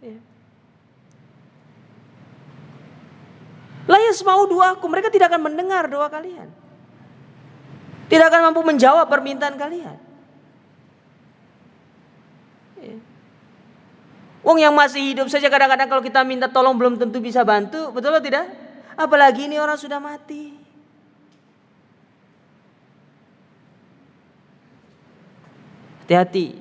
Ya. La yasma'u du'akum, mereka tidak akan mendengar doa kalian. Tidak akan mampu menjawab permintaan kalian. Ya. Wong yang masih hidup saja kadang-kadang kalau kita minta tolong belum tentu bisa bantu, betul atau tidak? Apalagi ini orang sudah mati. Hati-hati.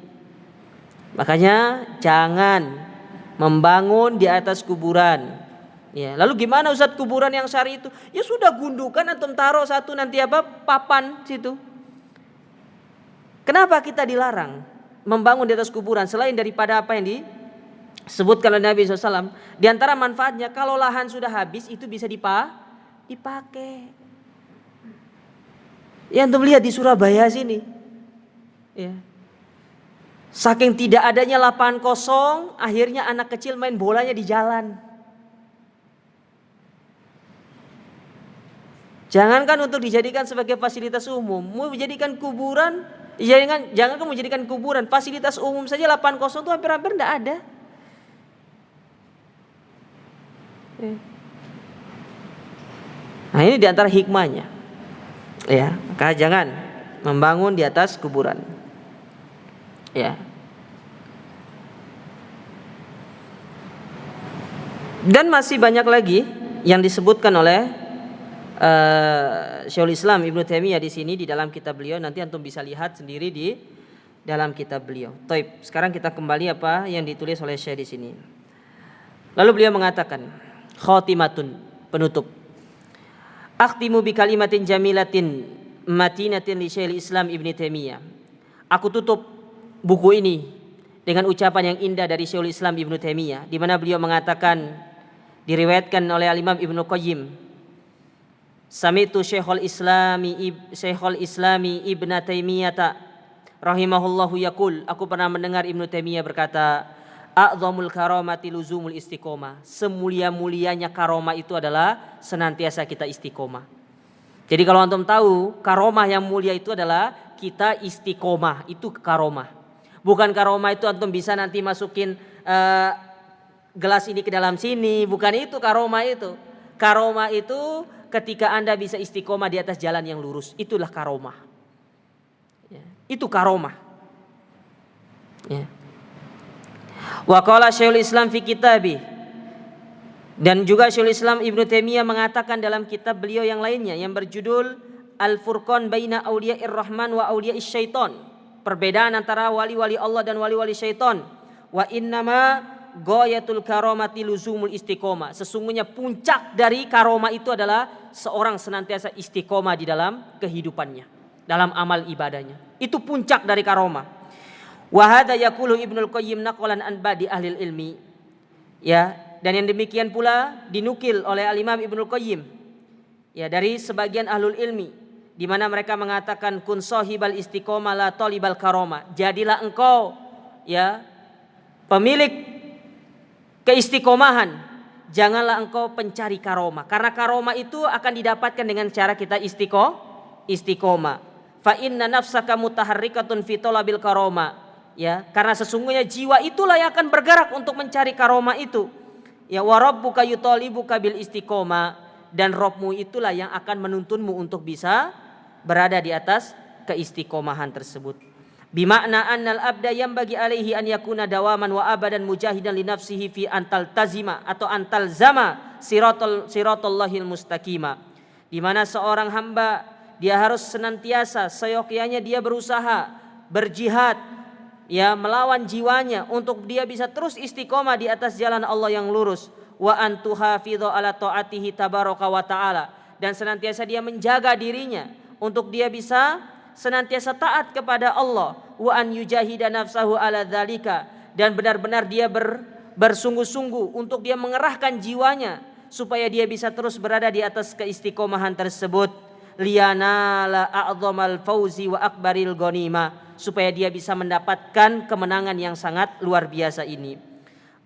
Makanya jangan membangun di atas kuburan. Ya, lalu gimana Ustaz kuburan yang syar'i itu? Ya sudah gundukan antum taruh satu nanti apa? Papan situ. Kenapa kita dilarang membangun di atas kuburan selain daripada apa yang disebutkan oleh Nabi SAW? Di antara manfaatnya kalau lahan sudah habis itu bisa dipakai. Ya antum lihat di Surabaya sini. Ya. Saking tidak adanya lapangan kosong, akhirnya anak kecil main bolanya di jalan. Jangankan untuk dijadikan sebagai fasilitas umum, mau dijadikan kuburan, jangankan menjadikan kuburan, fasilitas umum saja lapangan kosong itu hampir-hampir tidak ada. Nah ini diantara hikmahnya, ya maka jangan membangun di atas kuburan, ya. Dan masih banyak lagi yang disebutkan oleh Syekhul Islam Ibnu Taimiyah di sini di dalam kitab beliau, nanti antum bisa lihat sendiri di dalam kitab beliau. Taib. Sekarang kita kembali apa yang ditulis oleh Syekh di sini. Lalu beliau mengatakan, khatimatun, penutup. Akhtimu bi kalimatin jamilatin matinatin li Syekhul Islam Ibnu Taimiyah. Aku tutup buku ini dengan ucapan yang indah dari Syekhul Islam Ibnu Taimiyah di mana beliau mengatakan, diriwayatkan oleh Imam Ibnu Qayyim, Sami'tu Syekhul Islami Ibnu Taimiyah rahimahullahu yaqul, aku pernah mendengar Ibnu Taimiyah berkata, a'dhamul karamati luzumul istiqomah. Semulia-mulianya karomah itu adalah senantiasa kita istiqomah. Jadi kalau antum tahu, karomah yang mulia itu adalah kita istiqomah, itu karomah. Bukan karomah itu antum bisa nanti masukin gelas ini ke dalam sini, bukan itu karomah itu. Karomah itu ketika Anda bisa istiqomah di atas jalan yang lurus, itulah karomah. Ya, itu karomah. Ya. Wa qala Syekhul Islam fi kitabih, dan juga Syekhul Islam Ibnu Taimiyah mengatakan dalam kitab beliau yang lainnya yang berjudul Al-Furqan baina Auliya'ir Rahman wa Auliya'is Syaiton, perbedaan antara wali-wali Allah dan wali-wali syaitan. Wa innama ghayatul karamati luzumul istiqomah. Sesungguhnya puncak dari karomah itu adalah seorang senantiasa istiqomah di dalam kehidupannya, dalam amal ibadahnya. Itu puncak dari karomah. Wa hadza yaqulu Ibnul Qayyim naqalan an ba'di ahli ilmi. Ya, dan yang demikian pula dinukil oleh Al-Imam Ibnul Qayyim, ya, dari sebagian ahlul ilmi, di mana mereka mengatakan kun sahibal istiqomah la talibal karomah. Jadilah engkau, ya, pemilik keistiqomahan, janganlah engkau pencari karomah, karena karomah itu akan didapatkan dengan cara kita istiqomah. Fa inna nafsaka mutaharrikatun fi talabil karomah, ya, karena sesungguhnya jiwa itulah yang akan bergerak untuk mencari karomah itu. Ya, wa rabbuka yutalibuka bil istiqomah, dan Rabbmu itulah yang akan menuntunmu untuk bisa berada di atas keistiqomahan tersebut. Bimakna annal abda yang bagi alaihi an yakuna dawaman wa abadan mujahidan li nafsihi fi antal tazima atau antal zama siratullahil mustaqima, di mana seorang hamba dia harus senantiasa seyogyanya dia berusaha berjihad, ya, melawan jiwanya untuk dia bisa terus istiqomah di atas jalan Allah yang lurus. wa an tuhafidha ala taatihi tabaraka wa ta'ala, dan senantiasa dia menjaga dirinya untuk dia bisa senantiasa taat kepada Allah, wa an yujahida nafsahu ala dzalika, dan benar-benar dia bersungguh-sungguh untuk dia mengerahkan jiwanya supaya dia bisa terus berada di atas keistiqomahan tersebut, liyanala a'dhamal fauzi wa akbaril ghanimah, supaya dia bisa mendapatkan kemenangan yang sangat luar biasa ini.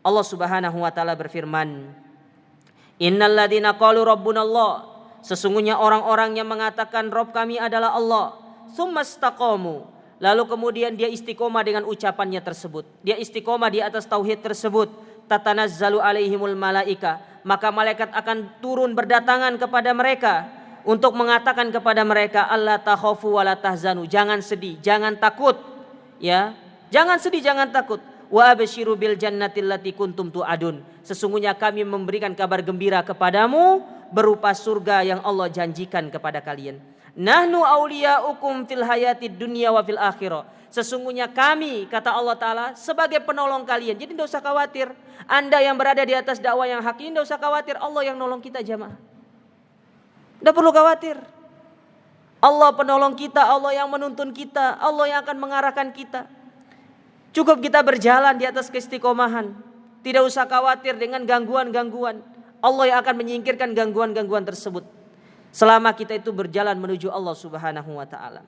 Allah Subhanahu wa taala berfirman, innalladzina qalu rabbunallah, sesungguhnya orang-orang yang mengatakan Rabb kami adalah Allah, tsumastaqamu, lalu kemudian dia istiqomah dengan ucapannya tersebut, dia istiqomah di atas tauhid tersebut, tatanazzalu alaihimul malaika, maka malaikat akan turun berdatangan kepada mereka untuk mengatakan kepada mereka, alla takhafu wa la tahzanu, jangan sedih, jangan takut, ya, jangan sedih, jangan takut. Wa absyiru bil jannati allati kuntum tu'adun, sesungguhnya kami memberikan kabar gembira kepadamu berupa surga yang Allah janjikan kepada kalian. Nahnu auliyaukum fil hayatid dunya wa fil akhirah, sesungguhnya kami, kata Allah Ta'ala, sebagai penolong kalian. Jadi tidak usah khawatir, Anda yang berada di atas dakwah yang hak ini tidak usah khawatir, Allah yang nolong kita jamaah. Tidak perlu khawatir, Allah penolong kita, Allah yang menuntun kita, Allah yang akan mengarahkan kita. Cukup kita berjalan di atas keistiqomahan, tidak usah khawatir dengan gangguan-gangguan. Allah yang akan menyingkirkan gangguan-gangguan tersebut selama kita itu berjalan menuju Allah Subhanahu wa taala.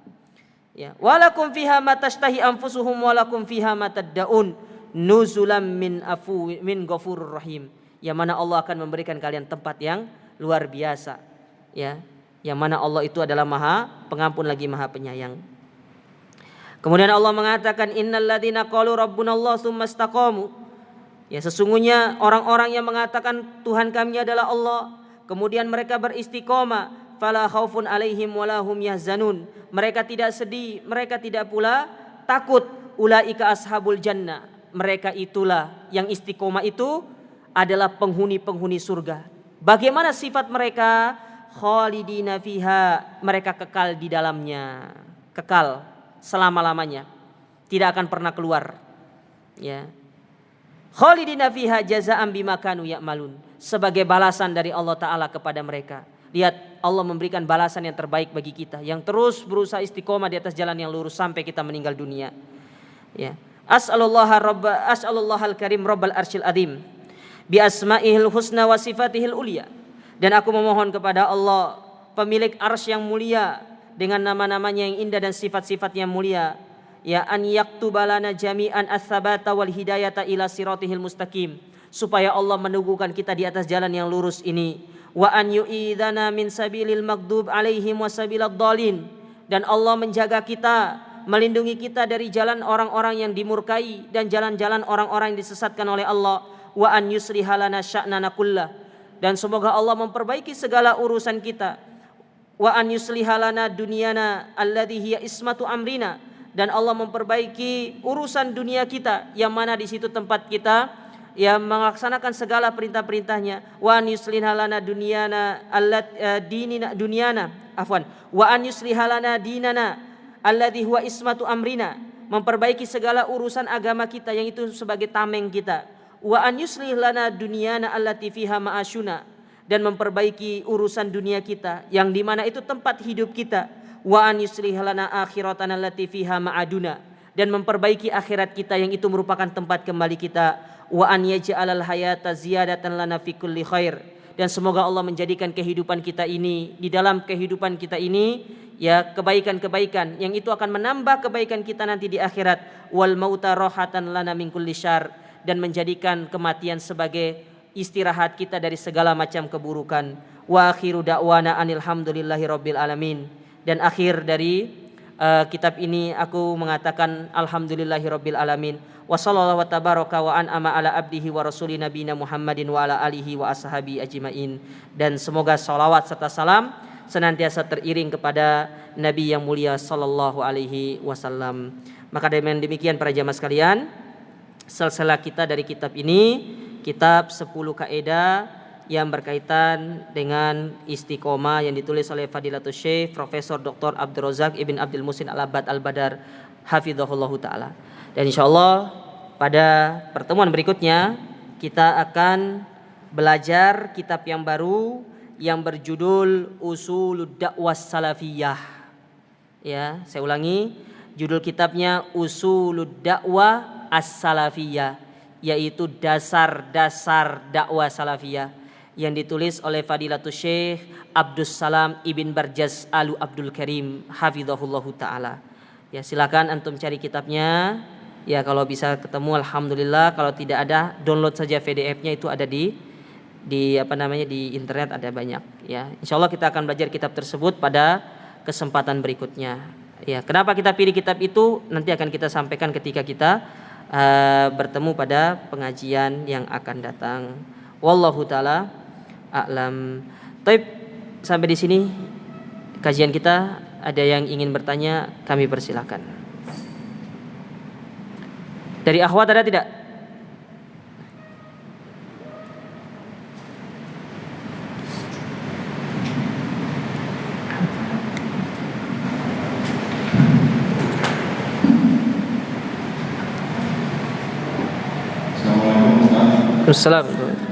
Ya, walakum fiha ma tashtahi anfusuhum walakum fiha ma tad'un nuzulam min ghafurur rahim. Yang mana Allah akan memberikan kalian tempat yang luar biasa. Ya, yang mana Allah itu adalah Maha Pengampun lagi Maha Penyayang. Kemudian Allah mengatakan innalladzina qalu rabbunallah tsumastaqamu, ya, sesungguhnya orang-orang yang mengatakan Tuhan kami adalah Allah, kemudian mereka beristiqomah, fala khaufun alaihim wala hum yahzanun, mereka tidak sedih, mereka tidak pula takut, ulaika ashabul jannah, mereka itulah yang istiqomah itu adalah penghuni-penghuni surga. Bagaimana sifat mereka? Khalidina fiha, mereka kekal di dalamnya, kekal selama-lamanya, tidak akan pernah keluar. Ya, khalidina fiha jazaa'an bima kanu ya'malun, sebagai balasan dari Allah Ta'ala kepada mereka. Lihat, Allah memberikan balasan yang terbaik bagi kita yang terus berusaha istiqomah di atas jalan yang lurus sampai kita meninggal dunia. Ya, as'alullahal karim rabbal arsyil azim bi asma'ihil husna wa sifatihil ulia, dan aku memohon kepada Allah pemilik arsy yang mulia dengan nama-namanya yang indah dan sifat-sifatnya yang mulia, ya, an yaktubalana jami'an ats-tsabata wal hidayata ila siratihil mustaqim, supaya Allah meneguhkan kita di atas jalan yang lurus ini, wa an yu'idzana min sabilil maghdub alaihim wasabilad dhalin, dan Allah menjaga kita, melindungi kita dari jalan orang-orang yang dimurkai dan jalan-jalan orang-orang yang disesatkan oleh Allah, wa an yuslihalana sya'nana kullah, dan semoga Allah memperbaiki segala urusan kita, wa an yuslihalana dunyana alladhi hiya ismatu amrina, dan Allah memperbaiki urusan dunia kita yang mana di situ tempat kita yang melaksanakan segala perintah-perintahnya, wa an yuslihalana dunyana wa an yuslihalana dinana alladhi huwa ismatu amrina, memperbaiki segala urusan agama kita yang itu sebagai tameng kita, wa an yuslihalana dunyana allati fiha ma'ashuna, dan memperbaiki urusan dunia kita yang di mana itu tempat hidup kita, wa an yuslih lana akhiratana allati fiha ma'aduna, dan memperbaiki akhirat kita yang itu merupakan tempat kembali kita, wa an yaj'alal hayata ziyadatan lana fi kulli khair, dan semoga Allah menjadikan kehidupan kita ini, di dalam kehidupan kita ini, ya, kebaikan-kebaikan yang itu akan menambah kebaikan kita nanti di akhirat, wal mauta rahatan lana min kulli syarr, dan menjadikan kematian sebagai istirahat kita dari segala macam keburukan. Wa akhiru da'wana anilhamdulillahi rabbil alamin, dan akhir dari kitab ini aku mengatakan alhamdulillahi rabbil alamin, wa sallallahu wa tabaraka wa an'ama ala abdihi wa rasuli nabina Muhammadin wa ala alihi wa ashabi ajmain, dan semoga salawat serta salam senantiasa teriring kepada Nabi yang mulia sallallahu alaihi wasallam. Maka dengan demikian para jamaah sekalian, silsilah kita dari kitab ini, kitab 10 kaidah yang berkaitan dengan istiqomah yang ditulis oleh Fadilatul Syekh Profesor Dr. Abdul Razak Ibn Abdul Muhsin Al-Abbad Al-Badar hafizahullahu taala. Dan insyaallah pada pertemuan berikutnya kita akan belajar kitab yang baru yang berjudul Usulud Dakwah Salafiyah. Ya, saya ulangi, judul kitabnya Usulud Dakwah As-Salafiyah, yaitu dasar-dasar dakwah salafiyah, yang ditulis oleh Fadilatul Syekh Abdus Salam Ibn Barjas Alu Abdul Karim hafizahullahu taala. Ya, silakan antum cari kitabnya. Ya, kalau bisa ketemu alhamdulillah, kalau tidak ada download saja PDF-nya, itu ada di internet, ada banyak. Ya, insyaallah kita akan belajar kitab tersebut pada kesempatan berikutnya. Ya, kenapa kita pilih kitab itu nanti akan kita sampaikan ketika kita bertemu pada pengajian yang akan datang. Wallahu taala a'lam. Baik, sampai di sini kajian kita. Ada yang ingin bertanya, kami persilakan. Dari akhwat ada tidak? Assalamualaikum.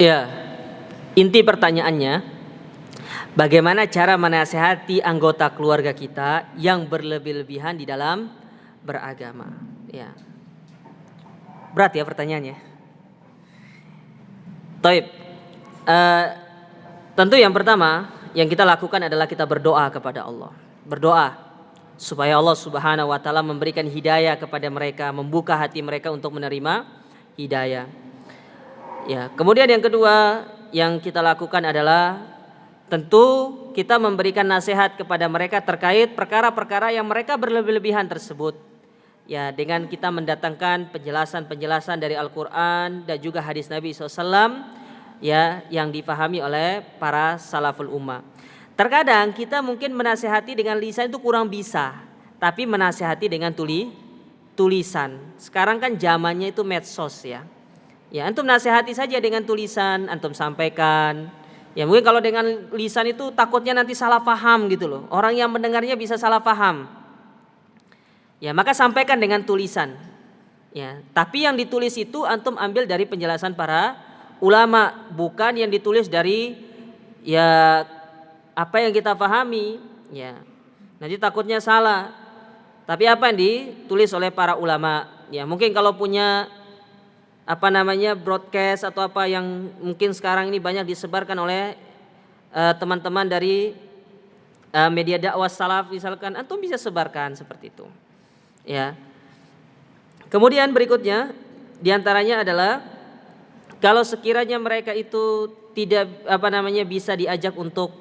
Ya, inti pertanyaannya, bagaimana cara menasihati anggota keluarga kita yang berlebih-lebihan di dalam beragama? Ya, berat ya pertanyaannya. Taib. Tentu yang pertama yang kita lakukan adalah kita berdoa kepada Allah. Berdoa supaya Allah Subhanahu wa taala memberikan hidayah kepada mereka, membuka hati mereka untuk menerima hidayah. Ya, kemudian yang kedua yang kita lakukan adalah tentu kita memberikan nasihat kepada mereka terkait perkara-perkara yang mereka berlebih-lebihan tersebut. Ya, dengan kita mendatangkan penjelasan-penjelasan dari Al-Quran dan juga hadis Nabi SAW, ya, yang difahami oleh para salaful ummah. Terkadang kita mungkin menasihati dengan lisan itu kurang bisa, tapi menasihati dengan tulisan. Sekarang kan zamannya itu medsos ya. Ya, antum nasihati saja dengan tulisan, antum sampaikan. Ya, mungkin kalau dengan lisan itu takutnya nanti salah paham gitu loh. Orang yang mendengarnya bisa salah paham. Ya, maka sampaikan dengan tulisan. Ya, tapi yang ditulis itu antum ambil dari penjelasan para ulama, bukan yang ditulis dari ya apa yang kita pahami. Ya, nanti takutnya salah. Tapi apa yang ditulis oleh para ulama? Ya, mungkin kalau punya broadcast atau apa yang mungkin sekarang ini banyak disebarkan oleh teman-teman dari media dakwah salaf, misalkan antum bisa sebarkan seperti itu. Ya. Kemudian berikutnya diantaranya adalah kalau sekiranya mereka itu tidak bisa diajak untuk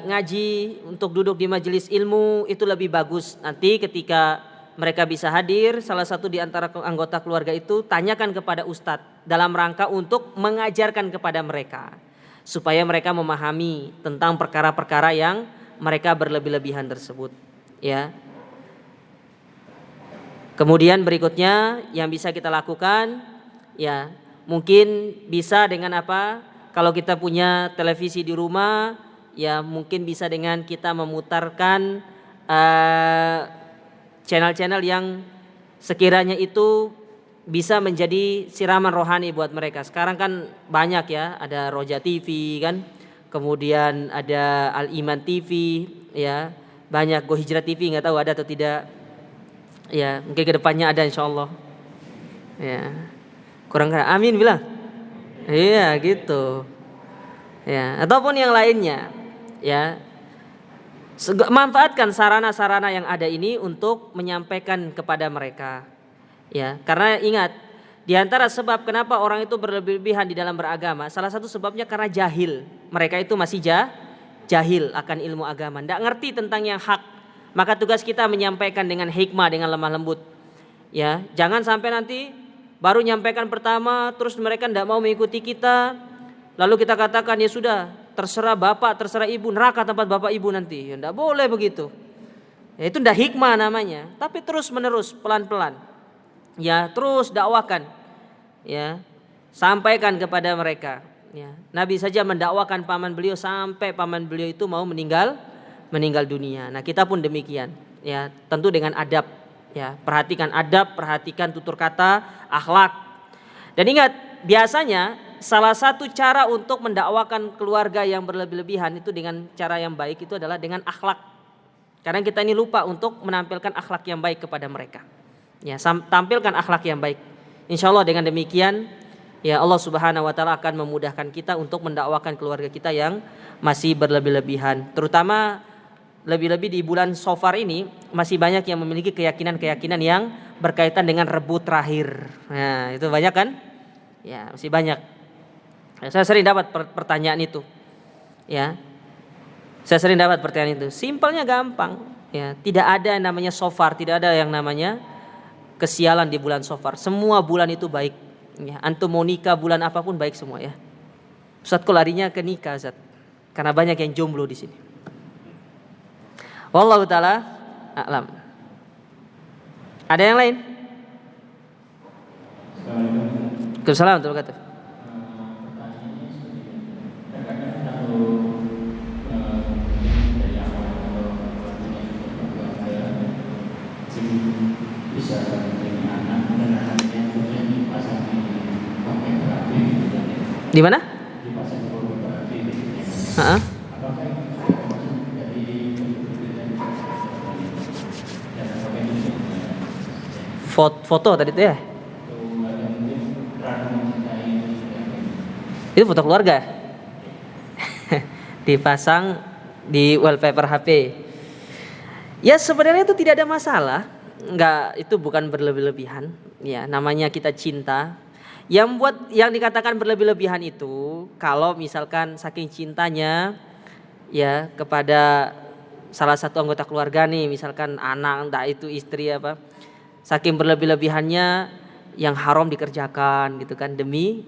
ngaji, untuk duduk di majelis ilmu, itu lebih bagus nanti ketika mereka bisa hadir, salah satu di antara anggota keluarga itu tanyakan kepada ustadz dalam rangka untuk mengajarkan kepada mereka supaya mereka memahami tentang perkara-perkara yang mereka berlebih-lebihan tersebut. Ya. Kemudian berikutnya yang bisa kita lakukan, ya mungkin bisa dengan apa? Kalau kita punya televisi di rumah, ya mungkin bisa dengan kita memutarkan channel-channel yang sekiranya itu bisa menjadi siraman rohani buat mereka. Sekarang kan banyak ya, ada Roja TV kan, kemudian ada Al Iman TV, ya banyak, Go Hijrah TV nggak tahu ada atau tidak. Ya mungkin kedepannya ada insyaallah. Ya kurang amin bilang. Iya gitu. Ya ataupun yang lainnya. Ya. Manfaatkan sarana-sarana yang ada ini untuk menyampaikan kepada mereka. Ya, karena ingat di antara sebab kenapa orang itu berlebihan di dalam beragama, salah satu sebabnya karena jahil. Mereka itu masih jahil akan ilmu agama, tidak ngerti tentang yang hak. Maka tugas kita menyampaikan dengan hikmah, dengan lemah lembut. Ya, jangan sampai nanti baru nyampaikan pertama, terus mereka tidak mau mengikuti kita, lalu kita katakan ya sudah, terserah bapak, terserah ibu, neraka tempat bapak ibu nanti. Ya, tidak boleh begitu. Ya, itu tidak hikmah namanya. Tapi terus menerus, pelan-pelan. Ya, terus dakwakan. Ya, sampaikan kepada mereka. Ya, Nabi saja mendakwakan paman beliau sampai paman beliau itu mau meninggal dunia. Nah, kita pun demikian. Ya, tentu dengan adab. Ya, perhatikan adab, perhatikan tutur kata, akhlak. Dan ingat, biasanya salah satu cara untuk mendakwakan keluarga yang berlebih-lebihan itu dengan cara yang baik itu adalah dengan akhlak. Karena kita ini lupa untuk menampilkan akhlak yang baik kepada mereka. Ya, tampilkan akhlak yang baik. Insya Allah dengan demikian, ya Allah Subhanahu Wa Taala akan memudahkan kita untuk mendakwakan keluarga kita yang masih berlebih-lebihan. Terutama lebih-lebih di bulan Shafar ini masih banyak yang memiliki keyakinan-keyakinan yang berkaitan dengan rebut terakhir. Nah, itu banyak kan? Ya, masih banyak. Ya, saya sering dapat pertanyaan itu. Ya, saya sering dapat pertanyaan itu. Simpelnya gampang. Ya, tidak ada yang namanya Shafar, tidak ada yang namanya kesialan di bulan Shafar. Semua bulan itu baik. Ya, antum mau nikah bulan apapun baik semua ya. Ustaz kok larinya ke nikah Ustaz? Karena banyak yang jomblo di sini. Wallahu taala a'lam. Ada yang lain? Waalaikumsalam warahmatullahi wabarakatuh. Di mana? Foto tadi itu ya? Itu foto keluarga. Dipasang di wallpaper HP. Ya sebenarnya itu tidak ada masalah. Enggak, itu bukan berlebih-lebihan. Ya, namanya kita cinta. Yang dikatakan berlebih-lebihan itu kalau misalkan saking cintanya ya kepada salah satu anggota keluarga nih, misalkan anak, entah itu istri apa. Saking berlebih-lebihannya yang haram dikerjakan gitu kan demi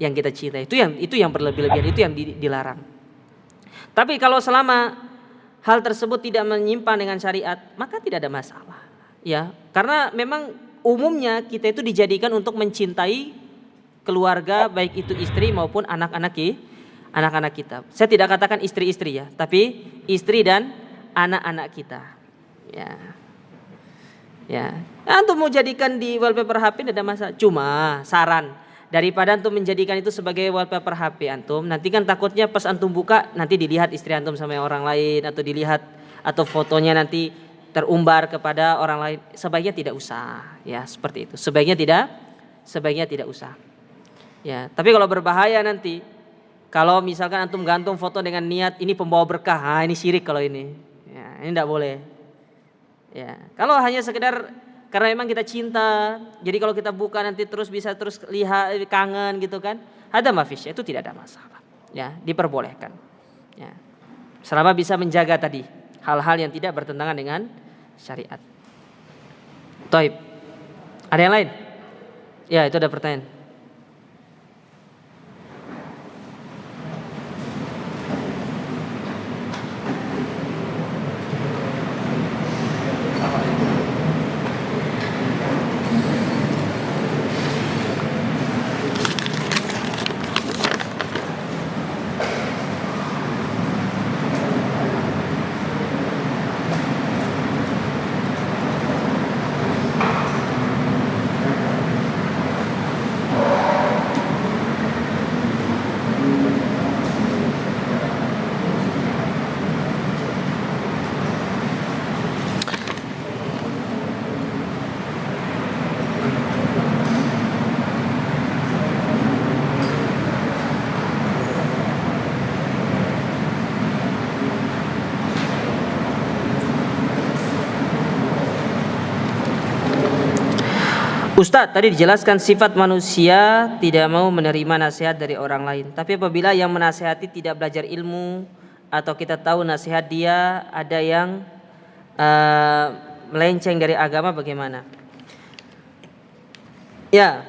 yang kita cinta. Itu yang berlebih-lebihan, itu yang dilarang. Tapi kalau selama hal tersebut tidak menyimpang dengan syariat, maka tidak ada masalah. Ya, karena memang umumnya kita itu dijadikan untuk mencintai keluarga, baik itu istri maupun anak-anak kita. Saya tidak katakan istri-istri ya, tapi istri dan anak-anak kita. Ya. Ya, antum mau jadikan di wallpaper HP tidak ada masalah. Cuma saran, daripada antum menjadikan itu sebagai wallpaper HP antum, nanti kan takutnya pas antum buka nanti dilihat istri antum sama orang lain atau dilihat atau fotonya nanti terumbar kepada orang lain. Sebaiknya tidak usah, ya seperti itu. Sebaiknya tidak usah. Ya, tapi kalau berbahaya nanti, kalau misalkan antum gantung foto dengan niat ini pembawa berkah, ini syirik kalau ini. Ya, ini tidak boleh. Ya, kalau hanya sekedar karena memang kita cinta, jadi kalau kita buka nanti bisa terus lihat kangen gitu kan, ada mafis, itu tidak ada masalah. Ya, diperbolehkan. Ya, selama bisa menjaga tadi hal-hal yang tidak bertentangan dengan syariat. Taib. Ada yang lain? Ya, itu ada pertanyaan. Ustadz, tadi dijelaskan sifat manusia tidak mau menerima nasihat dari orang lain. Tapi apabila yang menasihati tidak belajar ilmu atau kita tahu nasihat dia ada yang melenceng dari agama, bagaimana? Ya,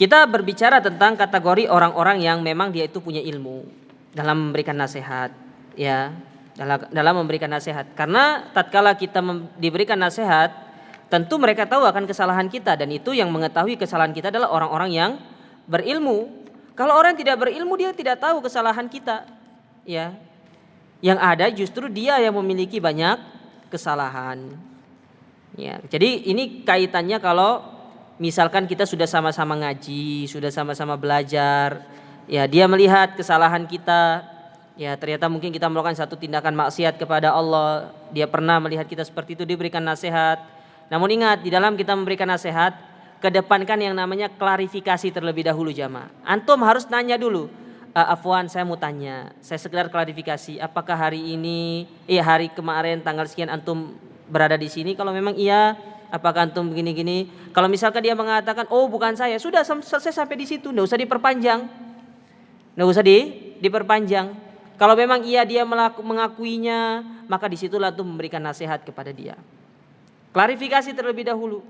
kita berbicara tentang kategori orang-orang yang memang dia itu punya ilmu dalam memberikan nasihat, ya, dalam memberikan nasihat. Karena tatkala kita diberikan nasihat, tentu mereka tahu akan kesalahan kita, dan itu yang mengetahui kesalahan kita adalah orang-orang yang berilmu. Kalau orang yang tidak berilmu, dia tidak tahu kesalahan kita, ya. Yang ada justru dia yang memiliki banyak kesalahan. Ya, jadi ini kaitannya kalau misalkan kita sudah sama-sama ngaji, sudah sama-sama belajar, ya dia melihat kesalahan kita, ya ternyata mungkin kita melakukan satu tindakan maksiat kepada Allah, dia pernah melihat kita seperti itu, diberikan nasihat. Namun ingat, di dalam kita memberikan nasihat, kedepankan yang namanya klarifikasi terlebih dahulu jamaah. Antum harus nanya dulu, afwan saya mau tanya, saya sekedar klarifikasi, apakah hari ini, hari kemarin tanggal sekian antum berada di sini? Kalau memang iya, apakah antum begini-gini? Kalau misalkan dia mengatakan, oh bukan saya, sudah selesai sampai di situ, nggak usah diperpanjang, nggak usah diperpanjang. Kalau memang iya dia mengakuinya, maka disitulah antum memberikan nasihat kepada dia. Klarifikasi terlebih dahulu.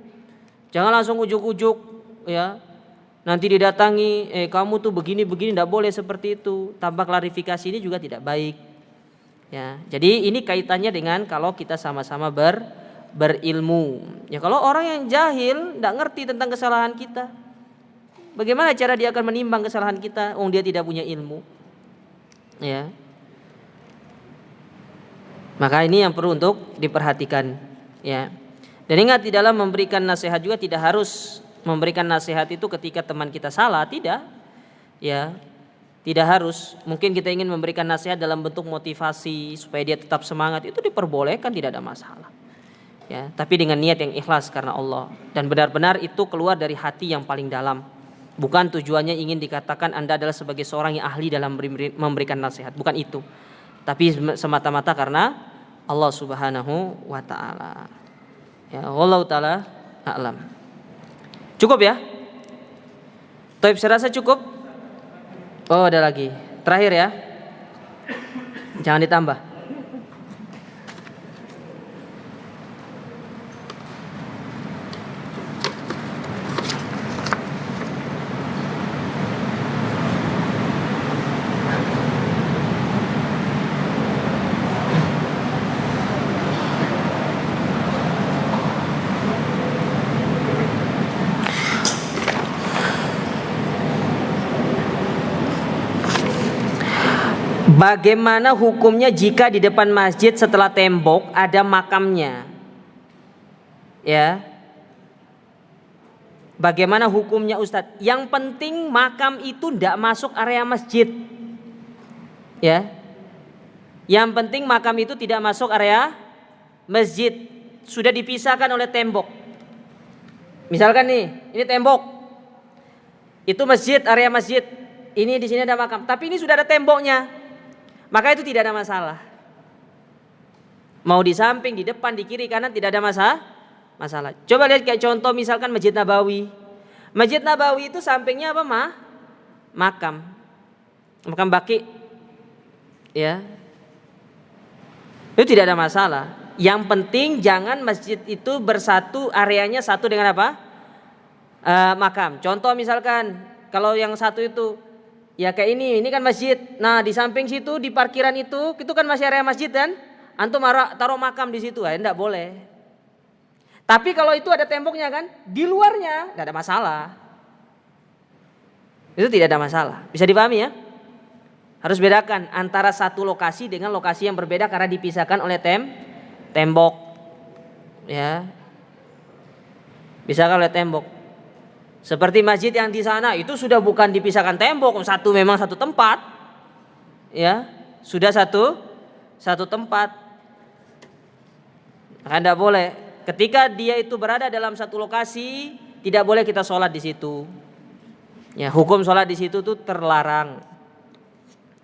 Jangan langsung ujuk-ujuk, ya. Nanti didatangi, kamu tuh begini-begini, tidak boleh seperti itu. Tanpa klarifikasi ini juga tidak baik. Ya, jadi ini kaitannya dengan kalau kita sama-sama berilmu. Ya, kalau orang yang jahil, tidak ngerti tentang kesalahan kita, bagaimana cara dia akan menimbang kesalahan kita? Dia tidak punya ilmu. Ya. Maka ini yang perlu untuk diperhatikan. Ya. Dan ingat, di dalam memberikan nasihat juga tidak harus memberikan nasihat itu ketika teman kita salah, tidak. Ya. Tidak harus. Mungkin kita ingin memberikan nasihat dalam bentuk motivasi supaya dia tetap semangat, itu diperbolehkan, tidak ada masalah. Ya, tapi dengan niat yang ikhlas karena Allah dan benar-benar itu keluar dari hati yang paling dalam. Bukan tujuannya ingin dikatakan Anda adalah sebagai seorang yang ahli dalam memberikan nasihat, bukan itu. Tapi semata-mata karena Allah Subhanahu wa taala. Ya, wallahu taala a'lam. Cukup ya? Taib, saya rasa cukup. Oh, ada lagi. Terakhir ya. Jangan ditambah. Bagaimana hukumnya jika di depan masjid setelah tembok ada makamnya? Ya. Bagaimana hukumnya Ustadz? Yang penting makam itu tidak masuk area masjid. Ya. Yang penting makam itu tidak masuk area masjid. Sudah dipisahkan oleh tembok. Misalkan nih, ini tembok. Itu masjid, area masjid. Ini di sini ada makam, tapi ini sudah ada temboknya. Maka itu tidak ada masalah. Mau di samping, di depan, di kiri, kanan tidak ada masalah. Coba lihat kayak contoh misalkan Masjid Nabawi. Masjid Nabawi itu sampingnya apa makam Baqi. Ya. Itu tidak ada masalah. Yang penting jangan masjid itu bersatu, areanya satu dengan apa? Makam. Contoh misalkan kalau yang satu itu ya kayak ini kan masjid. Nah di samping situ di parkiran itu kan masih area masjid kan? Antum taruh makam di situ, ya enggak boleh. Tapi kalau itu ada temboknya kan, di luarnya enggak ada masalah. Itu tidak ada masalah. Bisa dipahami ya? Harus bedakan antara satu lokasi dengan lokasi yang berbeda karena dipisahkan oleh tembok. Ya. Pisahkan oleh tembok. Seperti masjid yang di sana itu sudah bukan dipisahkan tembok, memang satu tempat. Ya, sudah satu tempat. Maka tidak boleh. Ketika dia itu berada dalam satu lokasi, tidak boleh kita sholat di situ. Ya, hukum sholat di situ tuh terlarang.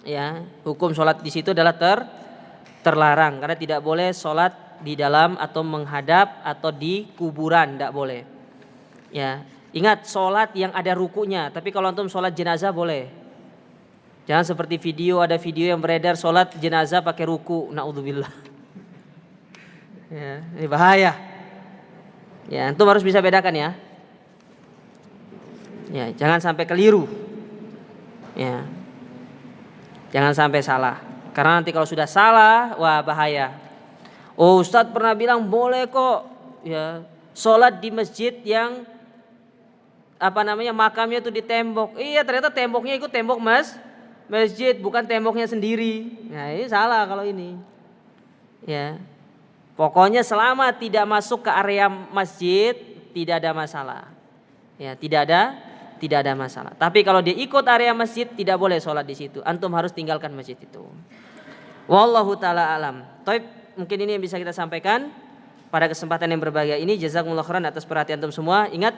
Ya, hukum sholat di situ adalah terlarang karena tidak boleh sholat di dalam atau menghadap atau di kuburan, tidak boleh. Ya, ingat sholat yang ada rukunya. Tapi kalau antum sholat jenazah boleh. Jangan seperti ada video yang beredar sholat jenazah pakai ruku, naudzubillah. Ya, ini bahaya. Ya, antum harus bisa bedakan ya. Ya, jangan sampai keliru. Ya, jangan sampai salah. Karena nanti kalau sudah salah, wah bahaya. Oh, Ustadz pernah bilang boleh kok. Ya, sholat di masjid yang makamnya itu di tembok. Iya, ternyata temboknya ikut tembok masjid, bukan temboknya sendiri. Nah, ini salah kalau ini. Ya. Pokoknya selama tidak masuk ke area masjid tidak ada masalah. Ya, tidak ada masalah. Tapi kalau dia ikut area masjid tidak boleh sholat di situ. Antum harus tinggalkan masjid itu. Wallahu taala alam. Taib, mungkin ini yang bisa kita sampaikan pada kesempatan yang berbahagia ini. Jazakumullah khairan atas perhatian antum semua. Ingat,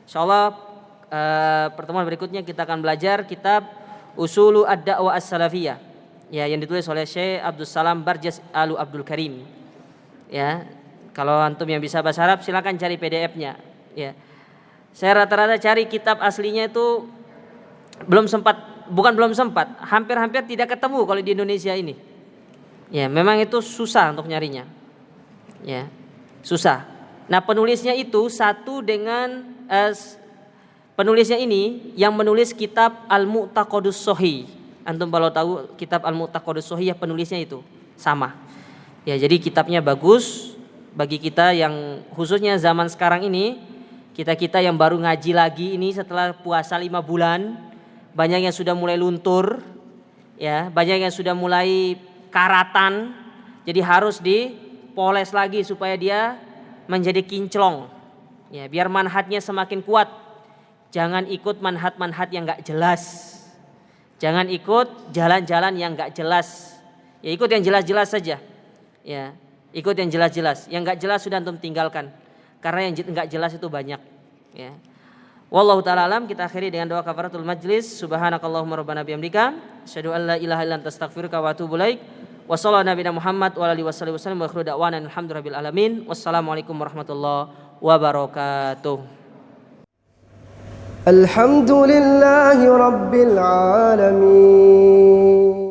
insyaallah pertemuan berikutnya kita akan belajar kitab Usulu Ad-Da'wah As-Salafiyah. Ya, yang ditulis oleh Syekh Abdul Salam Barjas Alu Abdul Karim. Ya, kalau antum yang bisa bahasa Arab silakan cari PDF-nya. Ya. Saya rata-rata cari kitab aslinya itu belum sempat, hampir-hampir tidak ketemu kalau di Indonesia ini. Ya, memang itu susah untuk nyarinya. Ya, susah. Nah, penulisnya itu satu dengan penulisnya ini yang menulis kitab Al-Mu'taqadus Shahih. Antum kalau tahu kitab Al-Mu'taqadus Shahih ya penulisnya itu sama. Ya, jadi kitabnya bagus bagi kita yang khususnya zaman sekarang ini, kita yang baru ngaji lagi ini setelah puasa 5 bulan, banyak yang sudah mulai luntur, ya, banyak yang sudah mulai karatan, jadi harus dipoles lagi supaya dia menjadi kinclong, ya, biar manhajnya semakin kuat. Jangan ikut manhaj yang nggak jelas, jangan ikut jalan-jalan yang nggak jelas, ya ikut yang jelas-jelas saja, ya, ikut yang jelas-jelas, yang nggak jelas sudah antum tinggalkan, karena yang nggak jelas itu banyak, ya. Wallahu ta'ala alam. Kita akhiri dengan doa kafaratul majlis. Subhanakallahumma rabbana bihamdika asyhadu an la ilaha illa anta astaghfiruka wa atubu ilaik. Wa sallallahu nabiyana Muhammad wa alihi wasallam wa akhiru da'wana alhamdulillahi alamin. Wassalamualaikum warahmatullahi wabarakatuh. Alhamdulillahi rabbil alamin.